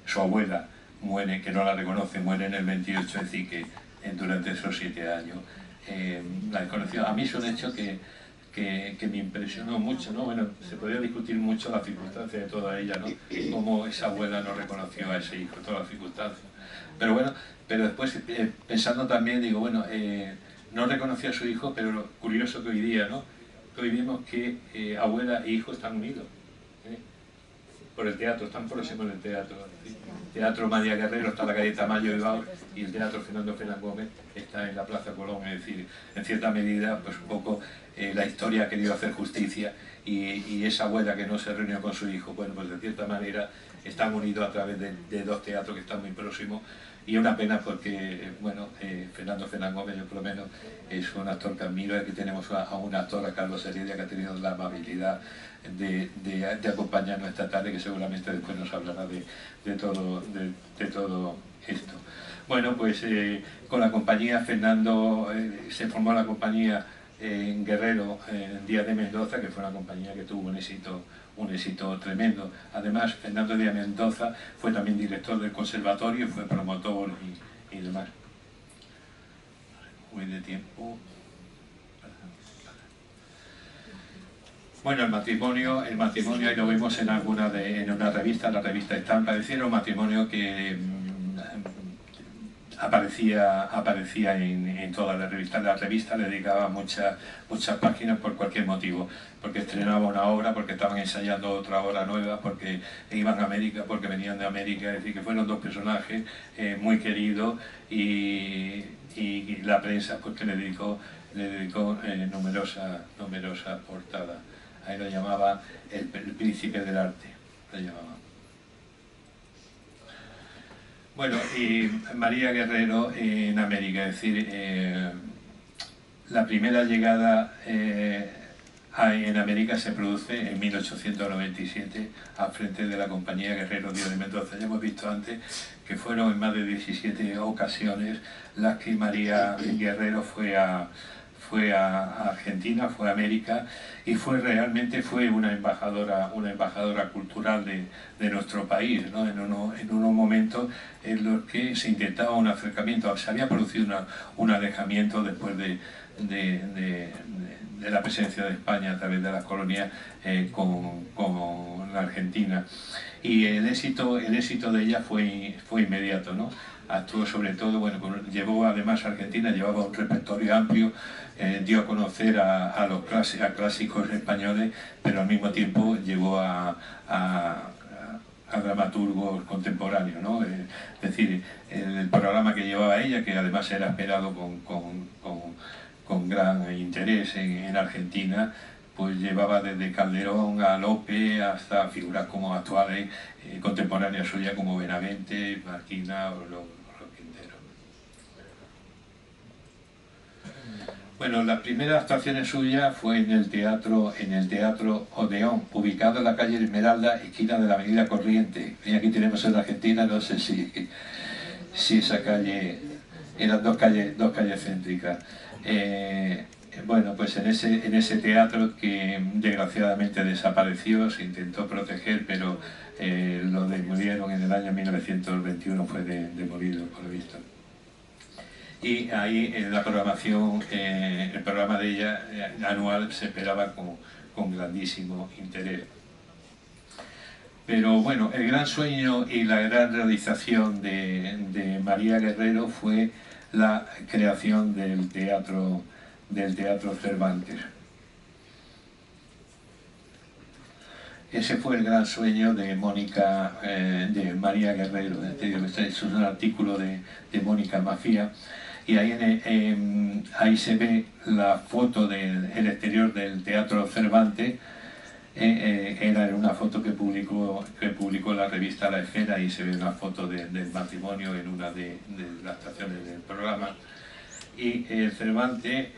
su abuela muere, que no la reconoce, muere en el 28, es decir, que durante esos 7 años la desconoció. A mí es un hecho que me impresionó mucho, ¿no? Bueno, se podría discutir mucho las circunstancias de toda ella, ¿no?, cómo esa abuela no reconoció a ese hijo, todas las circunstancias. Pero bueno, pero después, pensando también, digo, bueno, no reconoció a su hijo, pero lo curioso que hoy día, ¿no?, que hoy vemos que abuela e hijo están unidos, por el teatro, están próximos del teatro. El Teatro María Guerrero está en la calle Tamayo Bilbao, y el Teatro Fernando Fernán Gómez está en la Plaza Colón. Es decir, en cierta medida, pues un poco la historia ha querido hacer justicia, y esa abuela que no se reunió con su hijo, bueno, pues de cierta manera están unidos a través de dos teatros que están muy próximos. Y es una pena porque, bueno, Fernando Fernán Gómez, yo por lo menos, es un actor que admiro. Aquí tenemos a un actor, a Carlos Heredia, que ha tenido la amabilidad de acompañarnos esta tarde, que seguramente después nos hablará de todo esto. Bueno, pues con la compañía Fernando, se formó la compañía en Guerrero, en Díaz de Mendoza, que fue una compañía que tuvo un éxito tremendo. Además, Fernando Díaz de Mendoza fue también director del conservatorio, fue promotor y demás. Muy de tiempo. Bueno, el matrimonio ahí lo vemos en una revista, la revista Estampa. Era un matrimonio que aparecía en todas las revistas. La revista le dedicaba muchas páginas por cualquier motivo, porque estrenaba una obra, porque estaban ensayando otra obra nueva, porque iban a América, porque venían de América. Es decir, que fueron dos personajes muy queridos, y la prensa, pues, que le dedicó numerosas portadas. Ahí lo llamaba el príncipe del arte, lo llamaba. Bueno, y María Guerrero en América, es decir, la primera llegada en América se produce en 1897 al frente de la compañía Guerrero Díaz de Mendoza. Ya hemos visto antes que fueron en más de 17 ocasiones las que María Guerrero fue a Argentina, fue a América, y realmente fue una embajadora cultural de nuestro país, ¿no? En unos momentos en los que se intentaba un acercamiento. Se había producido un alejamiento después de la presencia de España a través de las colonias con la Argentina, y el éxito de ella fue inmediato, ¿no? Actuó sobre todo, bueno, llevó además a Argentina, llevaba un repertorio amplio, dio a conocer a clásicos españoles, pero al mismo tiempo llevó a dramaturgos contemporáneos, ¿no? Es decir, el programa que llevaba ella, que además era esperado con gran interés en Argentina, pues llevaba desde Calderón a Lope hasta figuras como actuales, contemporáneas suyas, como Benavente, Marquina o los Quinteros. Bueno, las primeras actuaciones suyas fue en el Teatro Odeón, ubicado en la calle Esmeralda, esquina de la Avenida Corriente. Y aquí tenemos en la Argentina, no sé si esa calle, eran dos calles céntricas. Bueno, pues en ese teatro que desgraciadamente desapareció, se intentó proteger, pero lo demolieron en el año 1921, fue demolido por lo visto. Y ahí la programación, el programa de ella anual se esperaba con grandísimo interés. Pero bueno, el gran sueño y la gran realización de María Guerrero fue la creación del Teatro Cervantes. Ese fue el gran sueño de de María Guerrero. Este es un artículo de Mónica Mafía, y ahí se ve la foto del exterior del Teatro Cervantes. Era una foto que publicó la revista La Esfera, y se ve una foto del matrimonio en una de las estaciones del programa. Y el Cervantes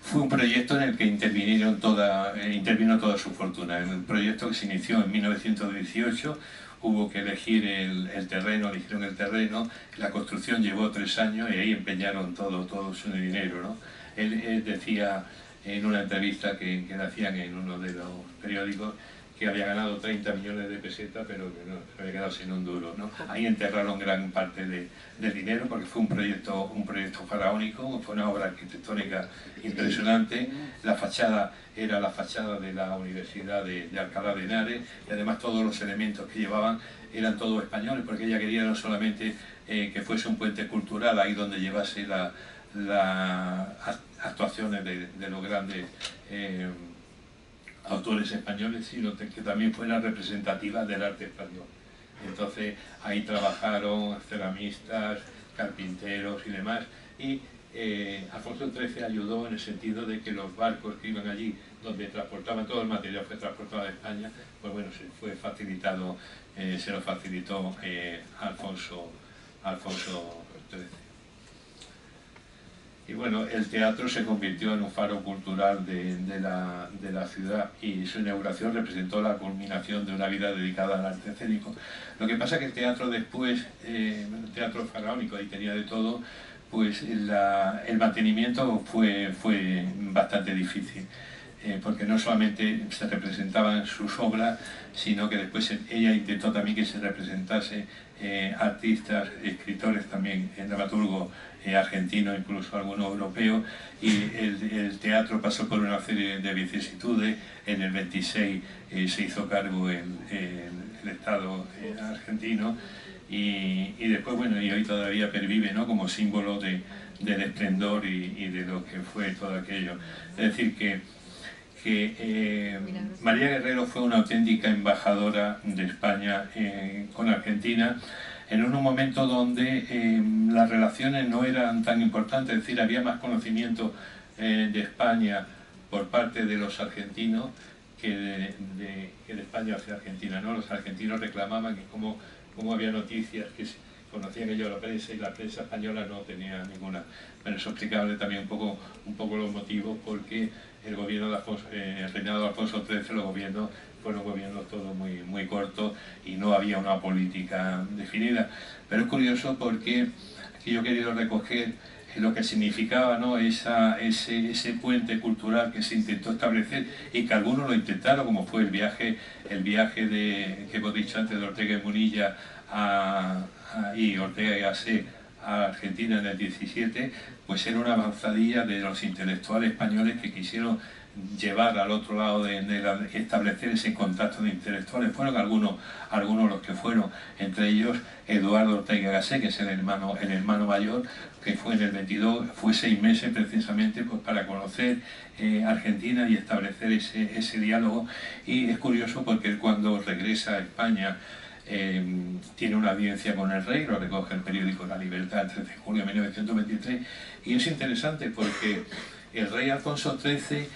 fue un proyecto en el que intervino toda su fortuna. En un proyecto que se inició en 1918, hubo que elegir el terreno, eligieron el terreno, la construcción llevó 3 años y ahí empeñaron todo su dinero, ¿no? Él decía en una entrevista que le hacían en uno de los periódicos que había ganado 30 millones de pesetas, pero que no había quedado sin un duro, ¿no? Ahí enterraron gran parte del dinero, porque fue un proyecto faraónico, fue una obra arquitectónica impresionante. La fachada era la fachada de la Universidad de Alcalá de Henares, y además todos los elementos que llevaban eran todos españoles, porque ella quería no solamente que fuese un puente cultural ahí donde llevase las actuaciones de los grandes autores españoles, sino que también fuera representativa del arte español. Entonces ahí trabajaron ceramistas, carpinteros y demás, y Alfonso XIII ayudó en el sentido de que los barcos que iban allí, donde transportaban todo el material, fue transportado a España, pues bueno, se lo facilitó Alfonso XIII. Y bueno, el teatro se convirtió en un faro cultural de la ciudad, y su inauguración representó la culminación de una vida dedicada al arte escénico. Lo que pasa es que el teatro después, el teatro faraónico, ahí tenía de todo, pues el mantenimiento fue bastante difícil, porque no solamente se representaban sus obras, sino que después ella intentó también que se representase artistas, escritores también, dramaturgos argentinos, incluso algunos europeos, y el teatro pasó por una serie de vicisitudes. En el 26 se hizo cargo el Estado argentino, y después, bueno, y hoy todavía pervive, ¿no?, como símbolo del esplendor y de lo que fue todo aquello. Es decir, que María Guerrero fue una auténtica embajadora de España con Argentina, en un momento donde las relaciones no eran tan importantes, es decir, había más conocimiento de España por parte de los argentinos que de España hacia Argentina, ¿no? Los argentinos reclamaban que como había noticias que conocían ellos la prensa, y la prensa española no tenía ninguna. Pero eso explicable también un poco los motivos, porque el reinado de Alfonso XIII, los gobiernos fueron gobiernos todos muy cortos y no había una política definida. Pero es curioso porque aquí yo he querido recoger lo que significaba, ¿no?, ese puente cultural que se intentó establecer, y que algunos lo intentaron, como fue el viaje que hemos dicho antes, de Ortega y Munilla y Ortega y Gasset a Argentina en el 17, pues era una avanzadilla de los intelectuales españoles que quisieron llevar al otro lado establecer ese contacto de intelectuales. Fueron algunos los que fueron, entre ellos Eduardo Ortega y Gasset, que es el hermano mayor, que fue en el 22, fue 6 meses precisamente pues para conocer Argentina y establecer ese diálogo. Y es curioso porque cuando regresa a España tiene una audiencia con el rey, lo recoge el periódico La Libertad el 13 de julio de 1923, y es interesante porque el rey Alfonso XIII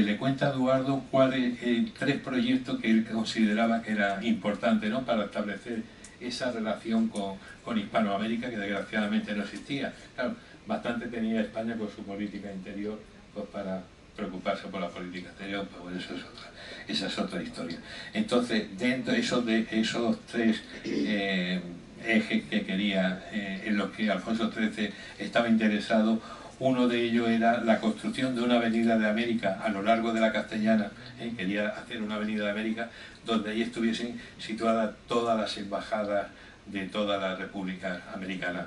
le cuenta a Eduardo 3 proyectos que él consideraba que era importante, ¿no?, para establecer esa relación con Hispanoamérica, que desgraciadamente no existía. Claro, bastante tenía España con su política interior pues para preocuparse por la política exterior, pero bueno, esa es otra historia. Entonces, dentro de esos 3 ejes que quería, en los que Alfonso XIII estaba interesado, Uno de ellos era la construcción de una avenida de América a lo largo de la Castellana. Quería hacer una avenida de América donde ahí estuviesen situadas todas las embajadas de toda la República Americana.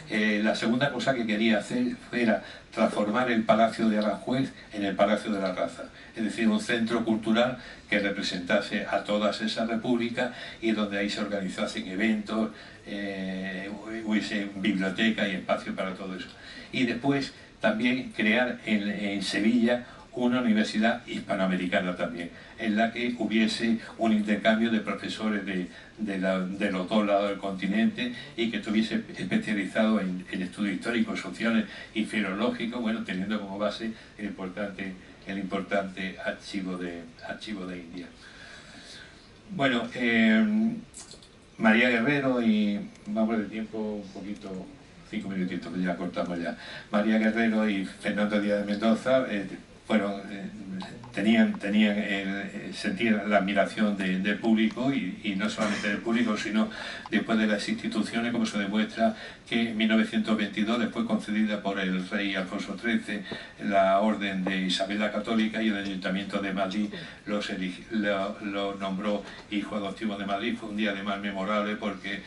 La segunda cosa que quería hacer era transformar el Palacio de Aranjuez en el Palacio de la Raza, es decir, un centro cultural que representase a todas esas repúblicas y donde ahí se organizasen eventos, hubiese biblioteca y espacio para todo eso. Y después también crear en Sevilla una universidad hispanoamericana también, en la que hubiese un intercambio de profesores de los dos lados del continente y que estuviese especializado en estudios históricos, sociales y filológicos, bueno, teniendo como base el importante archivo de India. Bueno, María Guerrero y, vamos de tiempo un poquito, 5 minutitos que ya cortamos ya. María Guerrero y Fernando Díaz de Mendoza sentían la admiración del público y no solamente del público, sino después de las instituciones, como se demuestra que en 1922 después concedida por el rey Alfonso XIII la orden de Isabel la Católica y el Ayuntamiento de Madrid lo nombró hijo adoptivo de Madrid. Fue un día además memorable porque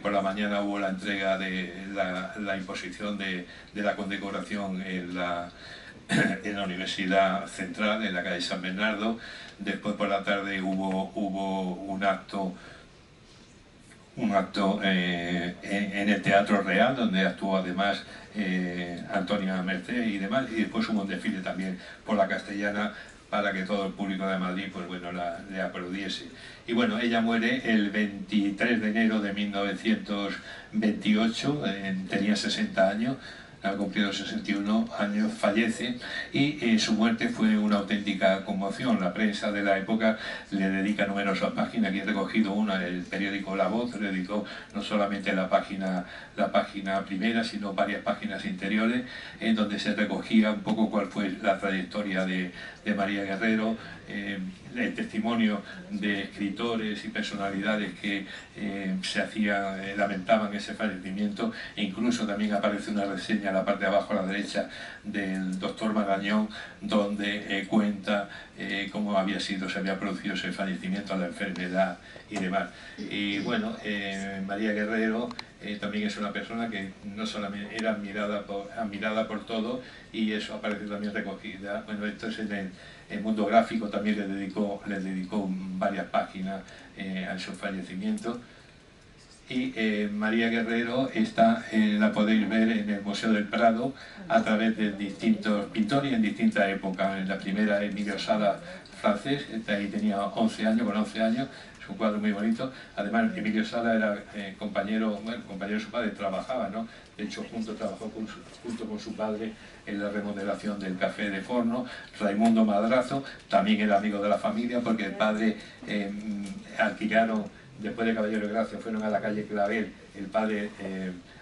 por la mañana hubo la entrega de la imposición de la condecoración en la Universidad Central, en la calle San Bernardo. Después por la tarde hubo un acto en el Teatro Real, donde actuó además Antonia Merced y demás, y después hubo un desfile también por la Castellana para que todo el público de Madrid pues bueno, le aplaudiese. Y bueno, ella muere el 23 de enero de 1928, tenía 60 años, ha cumplido 61 años, fallece y su muerte fue una auténtica conmoción. La prensa de la época le dedica numerosas páginas, aquí he recogido una, el periódico La Voz le dedicó no solamente la página primera, sino varias páginas interiores en donde se recogía un poco cuál fue la trayectoria de María Guerrero, el testimonio de escritores y personalidades que lamentaban ese fallecimiento, e incluso también aparece una reseña en la parte de abajo a la derecha del doctor Marañón, donde cuenta cómo se había producido ese fallecimiento, la enfermedad y demás. Y bueno, María Guerrero también es una persona que no solamente era admirada por todos, y eso aparece también recogida. Bueno, esto es en el Mundo Gráfico, también le dedicó varias páginas a su fallecimiento. Y María Guerrero la podéis ver en el Museo del Prado a través de distintos pintores en distintas épocas. En la primera, Emilio Sala, francés, ahí tenía 11 años, con 11 años, es un cuadro muy bonito. Además, Emilio Sala era compañero de su padre, trabajaba, ¿no? De hecho, trabajó junto con su padre en la remodelación del Café de Forno. Raimundo Madrazo también era amigo de la familia, porque el padre alquilaron, después de Caballero de Gracia, fueron a la calle Clavel, el padre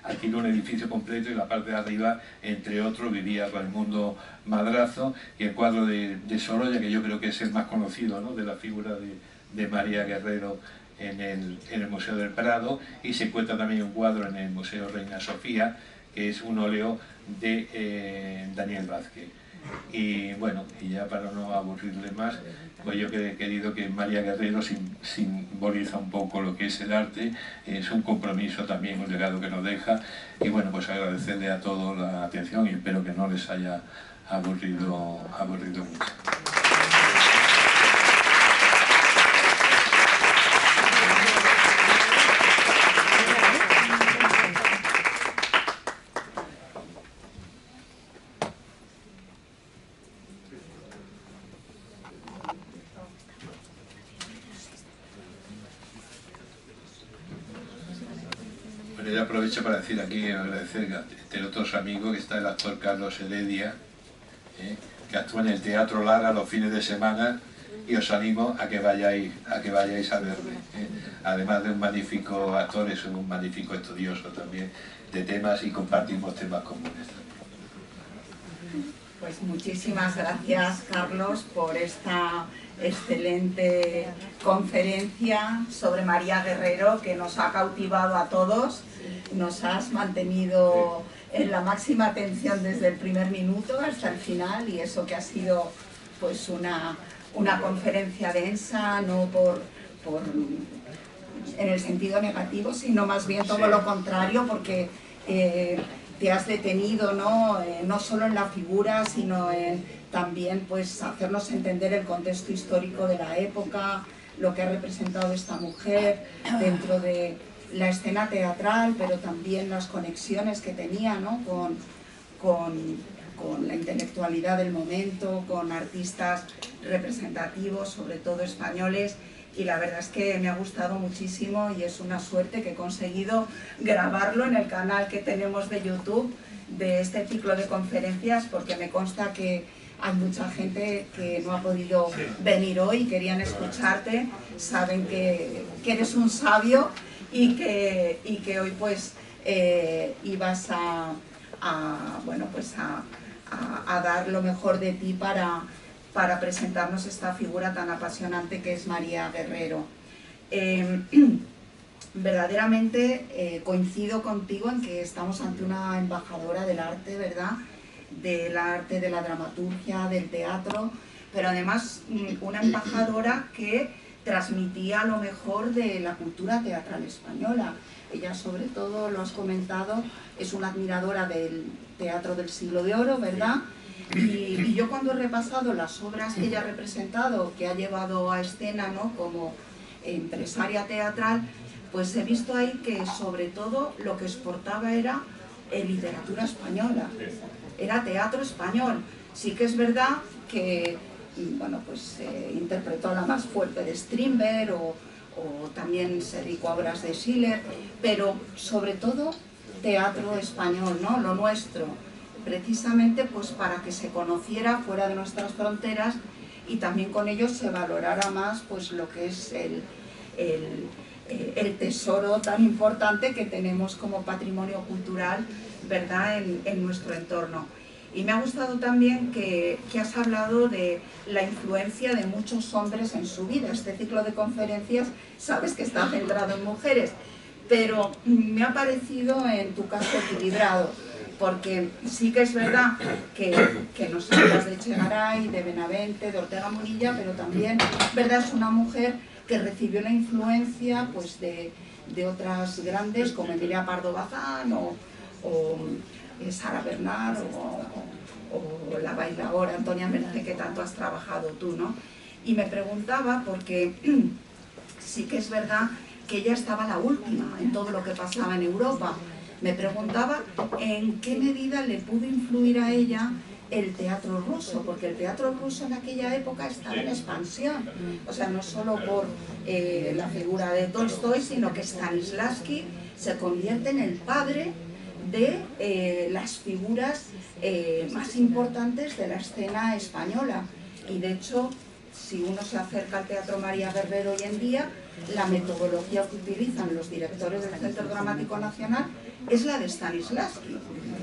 alquiló un edificio completo y la parte de arriba, entre otros, vivía Raimundo Madrazo, y el cuadro de Sorolla, que yo creo que es el más conocido, ¿no?, de la figura de María Guerrero en el Museo del Prado, y se encuentra también un cuadro en el Museo Reina Sofía, que es un óleo de Daniel Vázquez. Y bueno, y ya para no aburrirle más, pues yo he querido que María Guerrero simboliza un poco lo que es el arte, es un compromiso también, un legado que nos deja, y bueno, pues agradecerle a todos la atención y espero que no les haya aburrido mucho. Yo aprovecho para decir aquí, agradecer a otros amigos, que está el actor Carlos Heredia, que actúa en el Teatro Lara los fines de semana, y os animo a que vayáis a verle. Además de un magnífico actor, es un magnífico estudioso también de temas, y compartimos temas comunes. Pues muchísimas gracias, Carlos, por esta excelente conferencia sobre María Guerrero, que nos ha cautivado a todos. Nos has mantenido en la máxima atención desde el primer minuto hasta el final, y eso que ha sido pues una conferencia densa, no en el sentido negativo, sino más bien todo lo contrario, porque te has detenido no solo en la figura, sino en también pues hacernos entender el contexto histórico de la época, lo que ha representado esta mujer dentro de la escena teatral, pero también las conexiones que tenía, ¿no?, con la intelectualidad del momento, con artistas representativos, sobre todo españoles, y la verdad es que me ha gustado muchísimo y es una suerte que he conseguido grabarlo en el canal que tenemos de YouTube de este ciclo de conferencias, porque me consta que hay mucha gente que no ha podido venir hoy y querían escucharte, saben que eres un sabio y que hoy pues ibas a dar lo mejor de ti para presentarnos esta figura tan apasionante que es María Guerrero. Verdaderamente coincido contigo en que estamos ante una embajadora del arte, ¿verdad?, del arte, de la dramaturgia, del teatro, pero además una embajadora que transmitía lo mejor de la cultura teatral española. Ella, sobre todo, lo has comentado, es una admiradora del teatro del Siglo de Oro, ¿verdad? Y yo cuando he repasado las obras que ella ha representado, que ha llevado a escena, ¿no?, como empresaria teatral, pues he visto ahí que sobre todo lo que exportaba era literatura española, era teatro español. Sí que es verdad que, bueno, pues interpretó a la más fuerte de Strindberg o también se dedicó a obras de Schiller, pero sobre todo teatro español, ¿no?, lo nuestro, precisamente pues para que se conociera fuera de nuestras fronteras y también con ello se valorara más pues lo que es el tesoro tan importante que tenemos como patrimonio cultural, ¿verdad?, en nuestro entorno. Y me ha gustado también que has hablado de la influencia de muchos hombres en su vida. Este ciclo de conferencias, sabes que está centrado en mujeres, pero me ha parecido en tu caso equilibrado, porque sí que es verdad que nos hablas de Echegaray, de Benavente, de Ortega Munilla, pero también, ¿verdad?, es una mujer que recibió la influencia pues, de otras grandes como Emilia Pardo Bazán o Sara Bernard o la bailaora Antonia Mercé, que tanto has trabajado tú, ¿no? Y me preguntaba, porque sí que es verdad que ella estaba la última en todo lo que pasaba en Europa, me preguntaba en qué medida le pudo influir a ella el teatro ruso, porque el teatro ruso en aquella época estaba en expansión, o sea, no solo por la figura de Tolstoy, sino que Stanislavski se convierte en el padre de las figuras más importantes de la escena española. Y de hecho, si uno se acerca al Teatro María Guerrero hoy en día, la metodología que utilizan los directores del Centro Dramático Nacional es la de Stanislavski.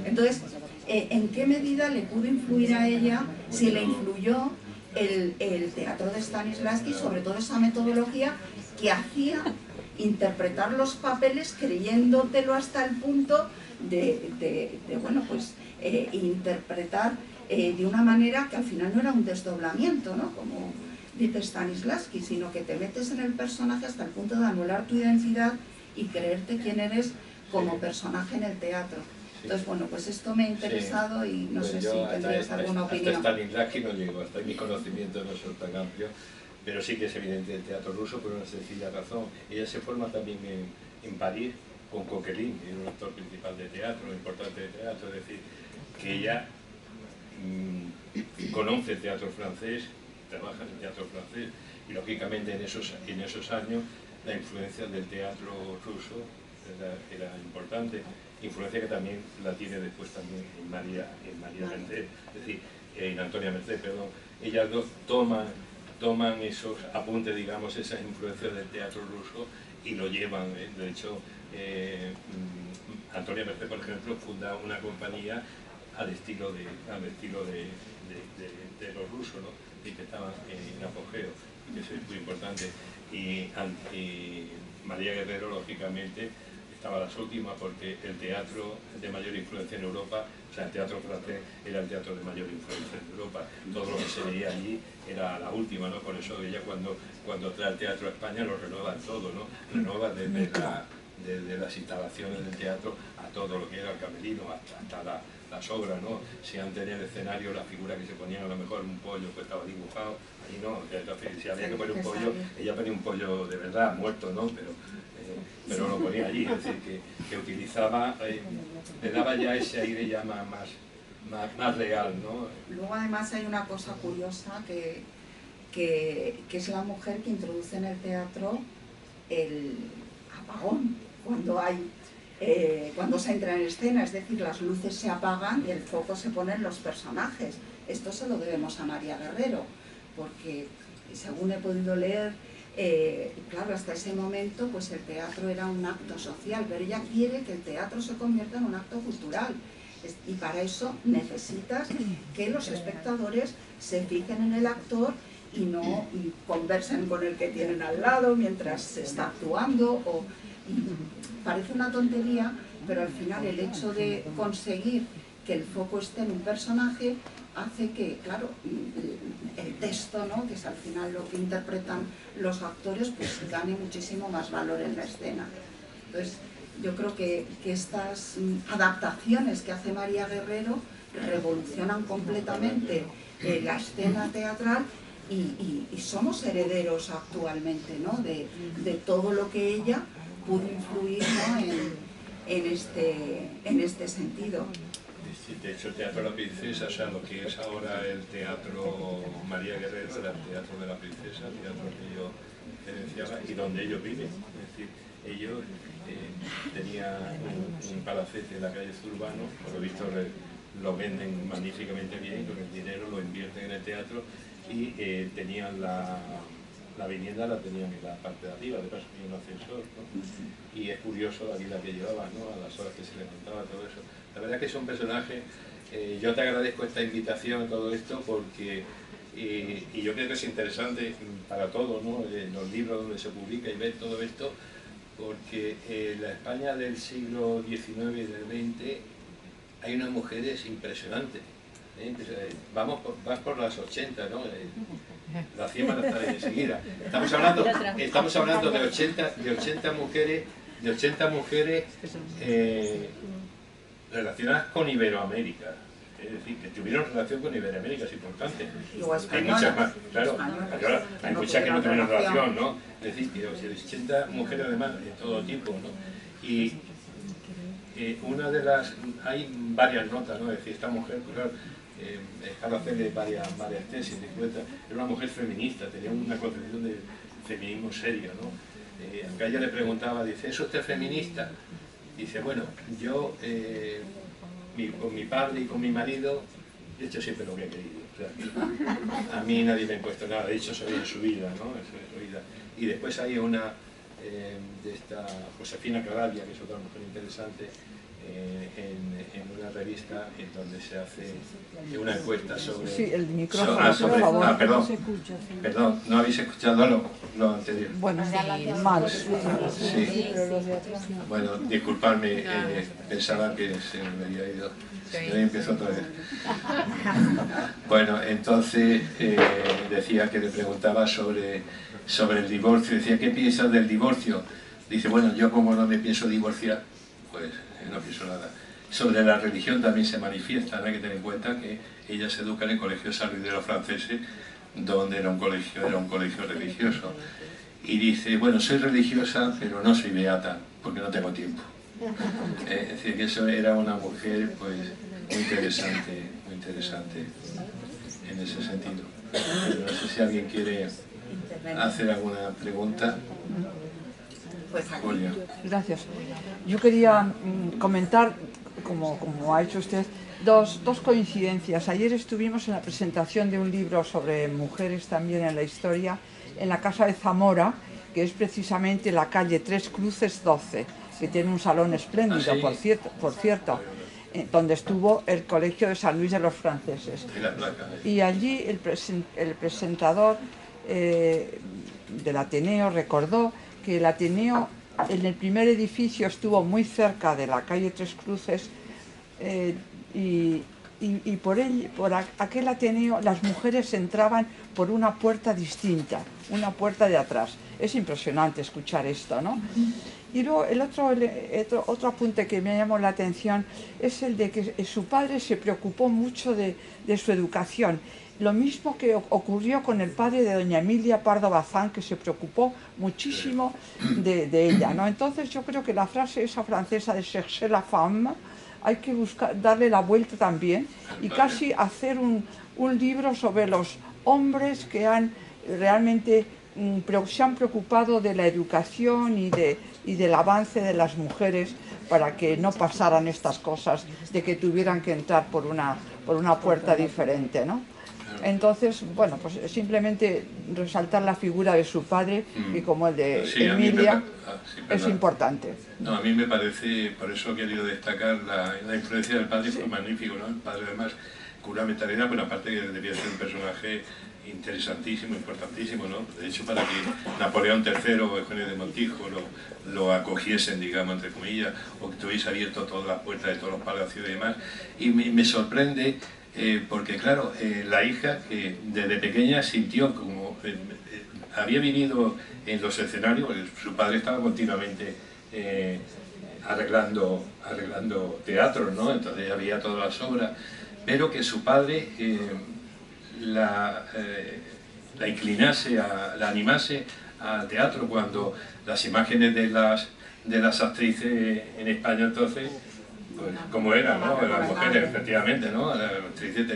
Entonces, ¿en qué medida le pudo influir a ella, si le influyó el teatro de Stanislavski, sobre todo esa metodología que hacía interpretar los papeles creyéndotelo hasta el punto de bueno, pues interpretar de una manera que al final no era un desdoblamiento, ¿no?, como dice Stanislavski, sino que te metes en el personaje hasta el punto de anular tu identidad y creerte quién eres como personaje en el teatro. Entonces, bueno, pues esto me ha interesado y no sé si tendrías alguna opinión. Hasta Stanislavski no llego, hasta mi conocimiento no es tan amplio, pero sí que es evidente el teatro ruso por una sencilla razón. Ella se forma también en París con Coquelin, que es un actor principal de teatro, importante de teatro, es decir, que ella conoce el teatro francés, trabaja en el teatro francés, y lógicamente en esos años la influencia del teatro ruso era importante, influencia que también la tiene después también en María Mercé, es decir, en Antonia Mercé, perdón. Ellas dos toman esos apuntes, digamos, esas influencias del teatro ruso y lo llevan, de hecho, Antonia Mercé, por ejemplo, funda una compañía al estilo de los rusos, ¿no?, y que estaban en apogeo, y que eso es muy importante. Y María Guerrero, lógicamente, estaba las últimas, porque el teatro de mayor influencia en Europa, o sea, el teatro francés era el teatro de mayor influencia en Europa. Todo lo que se veía allí era la última, ¿no? Por eso ella cuando trae el teatro a España lo renueva todo, ¿no? Renueva desde las instalaciones del teatro a todo lo que era el camerino, hasta las obras, ¿no? Si antes en el escenario la figura que se ponían, a lo mejor un pollo pues estaba dibujado, allí no, si había que poner un pollo, ella ponía un pollo de verdad, muerto, ¿no? Pero lo ponía allí, es decir, que utilizaba, le daba ya ese aire ya más real, ¿no? Luego además hay una cosa curiosa que es la mujer que introduce en el teatro el apagón, cuando se entra en escena, es decir, las luces se apagan y el foco se pone en los personajes. Esto se lo debemos a María Guerrero, porque según he podido leer, claro, hasta ese momento pues el teatro era un acto social, pero ella quiere que el teatro se convierta en un acto cultural. Y para eso necesitas que los espectadores se fijen en el actor y no conversen con el que tienen al lado mientras se está actuando. Parece una tontería, pero al final el hecho de conseguir que el foco esté en un personaje hace que, claro, el texto, ¿no?, que es al final lo que interpretan los actores, pues gane muchísimo más valor en la escena. Entonces, yo creo que estas adaptaciones que hace María Guerrero revolucionan completamente la escena teatral y somos herederos actualmente, ¿no?, de todo lo que ella pudo influir, ¿no?, en este sentido. De hecho, el Teatro de la Princesa, o sea, lo que es ahora el Teatro María Guerrero, era el Teatro de la Princesa, el teatro que yo gerenciaba y donde ellos viven. Es decir, ellos tenían un palacete en la calle Zurbano, por lo visto lo venden magníficamente bien, con el dinero lo invierten en el teatro y tenían la vivienda la tenían en la parte de arriba, de paso tenía un ascensor, ¿no? Y es curioso la vida que llevaban, ¿no?, a las horas que se levantaba, todo eso. La verdad es que son personajes, yo te agradezco esta invitación a todo esto porque, y yo creo que es interesante para todos, ¿no?, los libros donde se publica y ver todo esto, porque en la España del siglo XIX y del XX hay unas mujeres impresionantes. Vas por las 80, ¿no? La 100 van a estar ahí enseguida. Estamos hablando de 80 mujeres relacionadas con Iberoamérica. Es decir, que tuvieron relación con Iberoamérica, es importante. Hay muchas más, claro, hay muchas que no tuvieron relación, ¿no? Es decir, que 80 mujeres además de todo tipo, ¿no? Y una de las, hay varias notas, ¿no? Es decir, esta mujer, pues claro, hacerle varias tesis, era una mujer feminista, tenía una concepción de feminismo serio, ¿no? Acá ella le preguntaba, dice, ¿es usted feminista? Dice, bueno, yo con mi padre y con mi marido he hecho siempre lo que he querido. O sea, a mí nadie me ha impuesto nada, de hecho soy en su vida, ¿no? Eso es su vida. Y después hay una de esta Josefina Caravia, que es otra mujer interesante, en una revista en donde se hace una encuesta sobre... Sí, el micrófono, perdón, ¿no habéis escuchado lo anterior? Bueno, mal. Sí. Bueno, disculpadme, pensaba que se me había ido. Y ahí empiezo otra vez. Bueno, entonces decía que le preguntaba sobre el divorcio. Decía, ¿qué piensas del divorcio? Dice, bueno, yo como no me pienso divorciar, pues no pienso nada. Sobre la religión también se manifiesta, ¿no? Hay que tener en cuenta que ella se educa en el colegio San Luis de los Franceses, donde era un colegio religioso. Y dice, bueno, soy religiosa, pero no soy beata, porque no tengo tiempo. Es decir, que eso era una mujer pues muy interesante en ese sentido. Pero no sé si alguien quiere hacer alguna pregunta. Julia. Gracias. Yo quería comentar, como ha hecho usted, dos coincidencias. Ayer estuvimos en la presentación de un libro sobre mujeres también en la historia, en la Casa de Zamora, que es precisamente la calle Tres Cruces 12, que tiene un salón espléndido, por cierto, donde estuvo el Colegio de San Luis de los Franceses. Y allí el presentador del Ateneo recordó que el Ateneo en el primer edificio estuvo muy cerca de la calle Tres Cruces, y por aquel Ateneo las mujeres entraban por una puerta distinta, una puerta de atrás. Es impresionante escuchar esto, ¿no? Y luego el otro apunte que me llamó la atención es el de que su padre se preocupó mucho de su educación. Lo mismo que ocurrió con el padre de doña Emilia Pardo Bazán, que se preocupó muchísimo de ella, ¿no? Entonces yo creo que la frase esa francesa de chercher la femme hay que darle la vuelta también y casi hacer un libro sobre los hombres que realmente se han preocupado de la educación y del avance de las mujeres para que no pasaran estas cosas de que tuvieran que entrar por una puerta diferente, ¿no? Entonces, bueno, pues simplemente resaltar la figura de su padre y como el de Emilia es importante. No, a mí me parece, por eso he querido destacar la influencia del padre, fue magnífico, ¿no? El padre además con una mentalidad, pero aparte que debía ser un personaje interesantísimo, importantísimo, ¿no? De hecho, para que Napoleón III o Eugenio de Montijo lo acogiesen, digamos, entre comillas, o que tuviese abierto todas las puertas de todos los palacios y demás. Y me sorprende porque, claro, la hija que desde pequeña sintió como... había vivido en los escenarios, porque su padre estaba continuamente arreglando teatros, ¿no? Entonces había todas las obras, pero que su padre la inclinase, la animase al teatro cuando las imágenes de las actrices en España entonces, pues, como eran, ¿no? Las mujeres, efectivamente, ¿no? Las actrices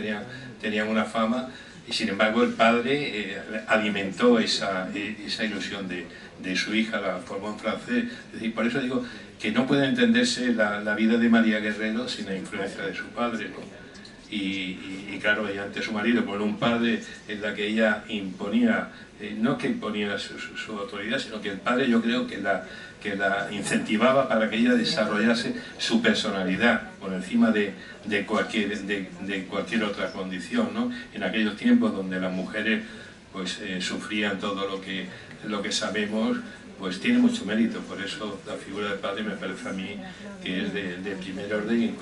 tenían una fama y sin embargo el padre alimentó esa ilusión de su hija, la formó en francés. Es decir, por eso digo que no puede entenderse la vida de María Guerrero sin la influencia de su padre, ¿no? Y claro, ella ante su marido, con un padre en la que ella imponía, no que imponía su autoridad, sino que el padre yo creo que la incentivaba para que ella desarrollase su personalidad por encima de cualquier otra condición, ¿no? En aquellos tiempos donde las mujeres pues sufrían todo lo que sabemos, pues tiene mucho mérito. Por eso la figura del padre me parece a mí que es de primer orden y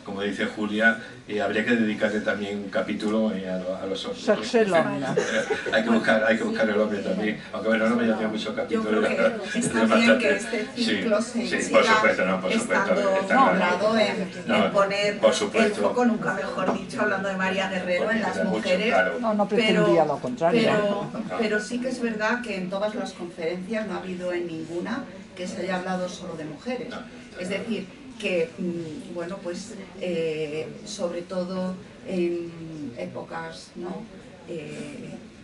como dice Julia, habría que dedicarle también un capítulo a los hombres. Hay que buscar el hombre también, aunque bueno, no me tiene muchos capítulos. Yo creo que está bien que este ciclo por supuesto, nombrado en poner el foco, nunca mejor dicho, hablando de María Guerrero, en las mujeres. No pretendía lo contrario. Pero sí que es verdad que en todas las conferencias no ha habido en ninguna que se haya hablado solo de mujeres. Es decir, que, bueno, pues sobre todo en épocas, ¿no?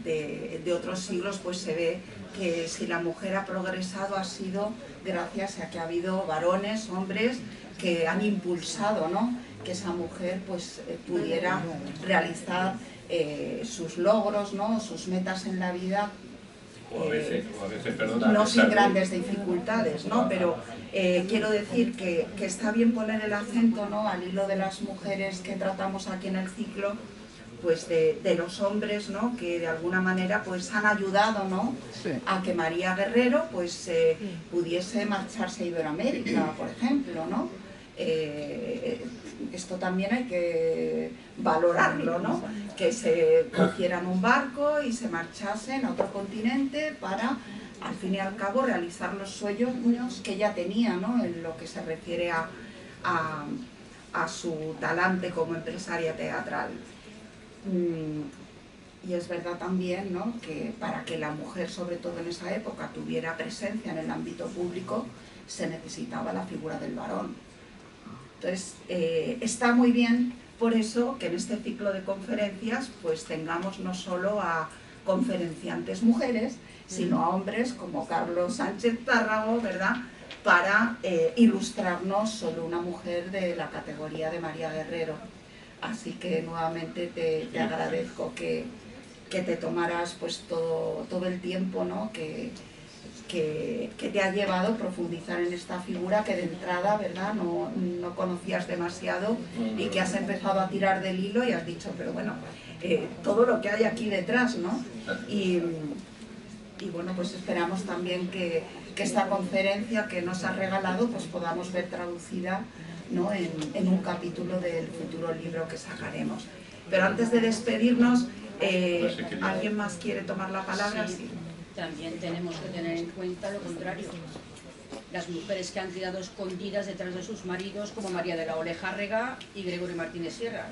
de otros siglos, pues se ve que si la mujer ha progresado ha sido gracias a que ha habido varones, hombres, que han impulsado, ¿no? Que esa mujer pues pudiera realizar sus logros, ¿no? Sus metas en la vida. O a veces, perdona, no sin grandes dificultades, ¿no? Pero quiero decir que está bien poner el acento, ¿no? Al hilo de las mujeres que tratamos aquí en el ciclo, pues de los hombres, ¿no? Que de alguna manera pues han ayudado, ¿no? Sí. A que María Guerrero pues pudiese marcharse a Iberoamérica, por ejemplo, ¿no? Esto también hay que valorarlo, ¿no? Que se cogieran un barco y se marchasen a otro continente para, al fin y al cabo, realizar los sueños que ella tenía, ¿no? En lo que se refiere a su talante como empresaria teatral. Y es verdad también, ¿no? Que para que la mujer, sobre todo en esa época, tuviera presencia en el ámbito público, se necesitaba la figura del varón. Entonces, está muy bien por eso que en este ciclo de conferencias pues tengamos no solo a conferenciantes mujeres, sino a hombres como Carlos Sánchez Tárrago, ¿verdad?, para ilustrarnos sobre una mujer de la categoría de María Guerrero. Así que nuevamente te agradezco que te tomaras pues todo el tiempo, ¿no?, que te ha llevado a profundizar en esta figura que de entrada, ¿verdad?, no conocías demasiado y que has empezado a tirar del hilo y has dicho, pero bueno, todo lo que hay aquí detrás, ¿no? bueno, pues esperamos también que esta conferencia que nos ha regalado pues podamos ver traducida, ¿no?, en un capítulo del futuro libro que sacaremos. Pero antes de despedirnos, ¿alguien más quiere tomar la palabra? Sí. También tenemos que tener en cuenta lo contrario. Las mujeres que han quedado escondidas detrás de sus maridos, como María de la Olejárrega y Gregorio Martínez Sierra.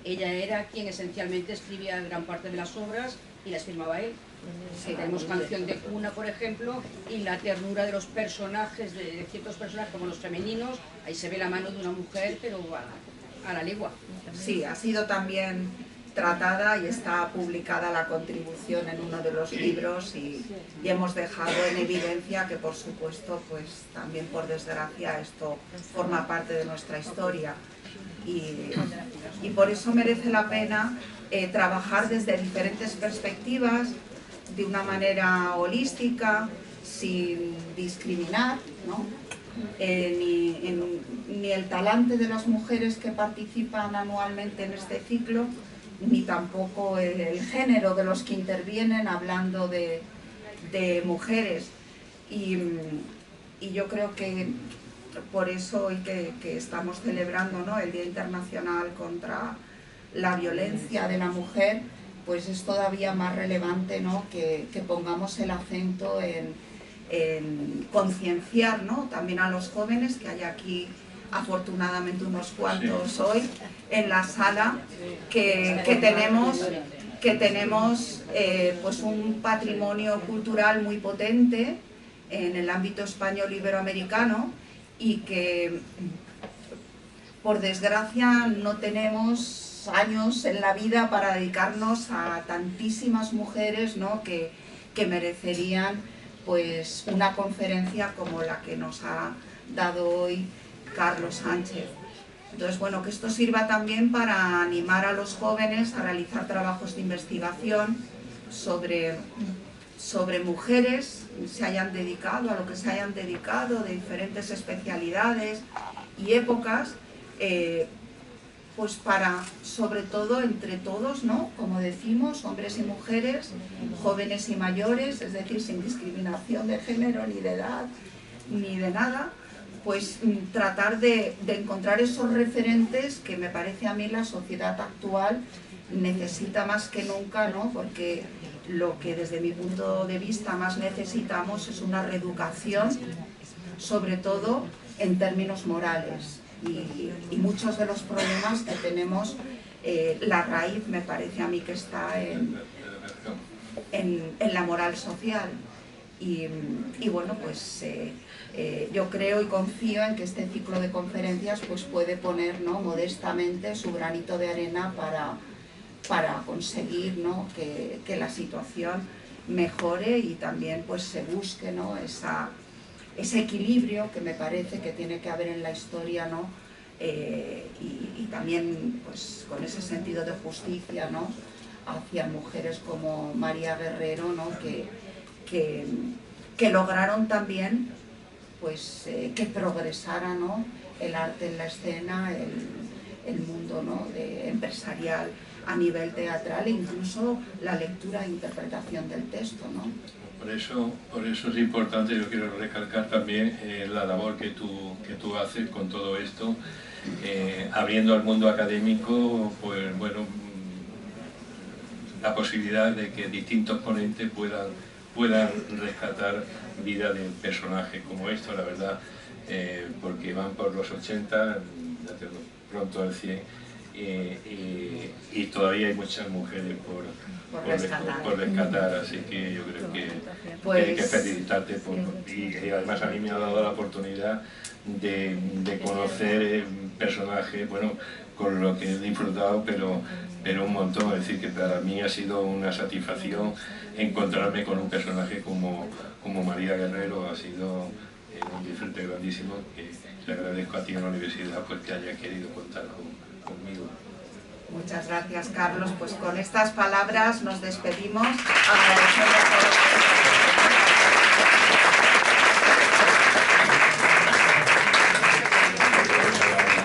Ella era quien esencialmente escribía gran parte de las obras y las firmaba él. Sí, tenemos Canción de cuna, por ejemplo, y la ternura de los personajes, de ciertos personajes como los femeninos, ahí se ve la mano de una mujer, pero a la legua. Sí, ha sido también tratada y está publicada la contribución en uno de los libros y hemos dejado en evidencia que, por supuesto, pues también por desgracia esto forma parte de nuestra historia y por eso merece la pena trabajar desde diferentes perspectivas, de una manera holística, sin discriminar, ¿no? Ni el talante de las mujeres que participan anualmente en este ciclo, ni tampoco el género de los que intervienen hablando de mujeres. Y yo creo que por eso hoy que estamos celebrando, ¿no?, el Día Internacional contra la Violencia de la Mujer, pues es todavía más relevante, ¿no?, que pongamos el acento en concienciar, ¿no?, también a los jóvenes, que hay aquí afortunadamente unos cuantos hoy en la sala, que tenemos pues un patrimonio cultural muy potente en el ámbito español iberoamericano y que por desgracia no tenemos años en la vida para dedicarnos a tantísimas mujeres, ¿no?, que merecerían pues una conferencia como la que nos ha dado hoy Carlos Sánchez. Entonces, bueno, que esto sirva también para animar a los jóvenes a realizar trabajos de investigación sobre mujeres, se hayan dedicado a lo que se hayan dedicado, de diferentes especialidades y épocas, pues para, sobre todo, entre todos, ¿no?, como decimos, hombres y mujeres, jóvenes y mayores, es decir, sin discriminación de género, ni de edad, ni de nada, pues tratar de encontrar esos referentes que me parece a mí la sociedad actual necesita más que nunca, ¿no?, porque lo que desde mi punto de vista más necesitamos es una reeducación, sobre todo en términos morales. Y muchos de los problemas que tenemos, la raíz me parece a mí que está en la moral social. Y bueno, pues yo creo y confío en que este ciclo de conferencias pues puede poner, ¿no?, modestamente su granito de arena para conseguir, ¿no?, que la situación mejore y también pues se busque, ¿no?, ese equilibrio que me parece que tiene que haber en la historia, ¿no?, y también pues con ese sentido de justicia, ¿no?, hacia mujeres como María Guerrero, ¿no?, que lograron también pues que progresara, ¿no?, el arte en la escena, el mundo, ¿no?, empresarial a nivel teatral e incluso la lectura e interpretación del texto, ¿no? Por eso es importante, yo quiero recalcar también la labor que tú haces con todo esto, abriendo al mundo académico, pues bueno, la posibilidad de que distintos ponentes puedan rescatar vida de personajes como esto, la verdad, porque van por los 80, ya tengo pronto al 100, y todavía hay muchas mujeres por rescatar, así que yo creo que pues hay que felicitarte y además a mí me ha dado la oportunidad de conocer personajes, bueno, con lo que he disfrutado, pero un montón, es decir, que para mí ha sido una satisfacción encontrarme con un personaje como María Guerrero, ha sido un disfrute grandísimo, que le agradezco a ti en la universidad pues que hayas querido contar conmigo. Muchas gracias, Carlos. Pues con estas palabras nos despedimos. Agradecemos a todos.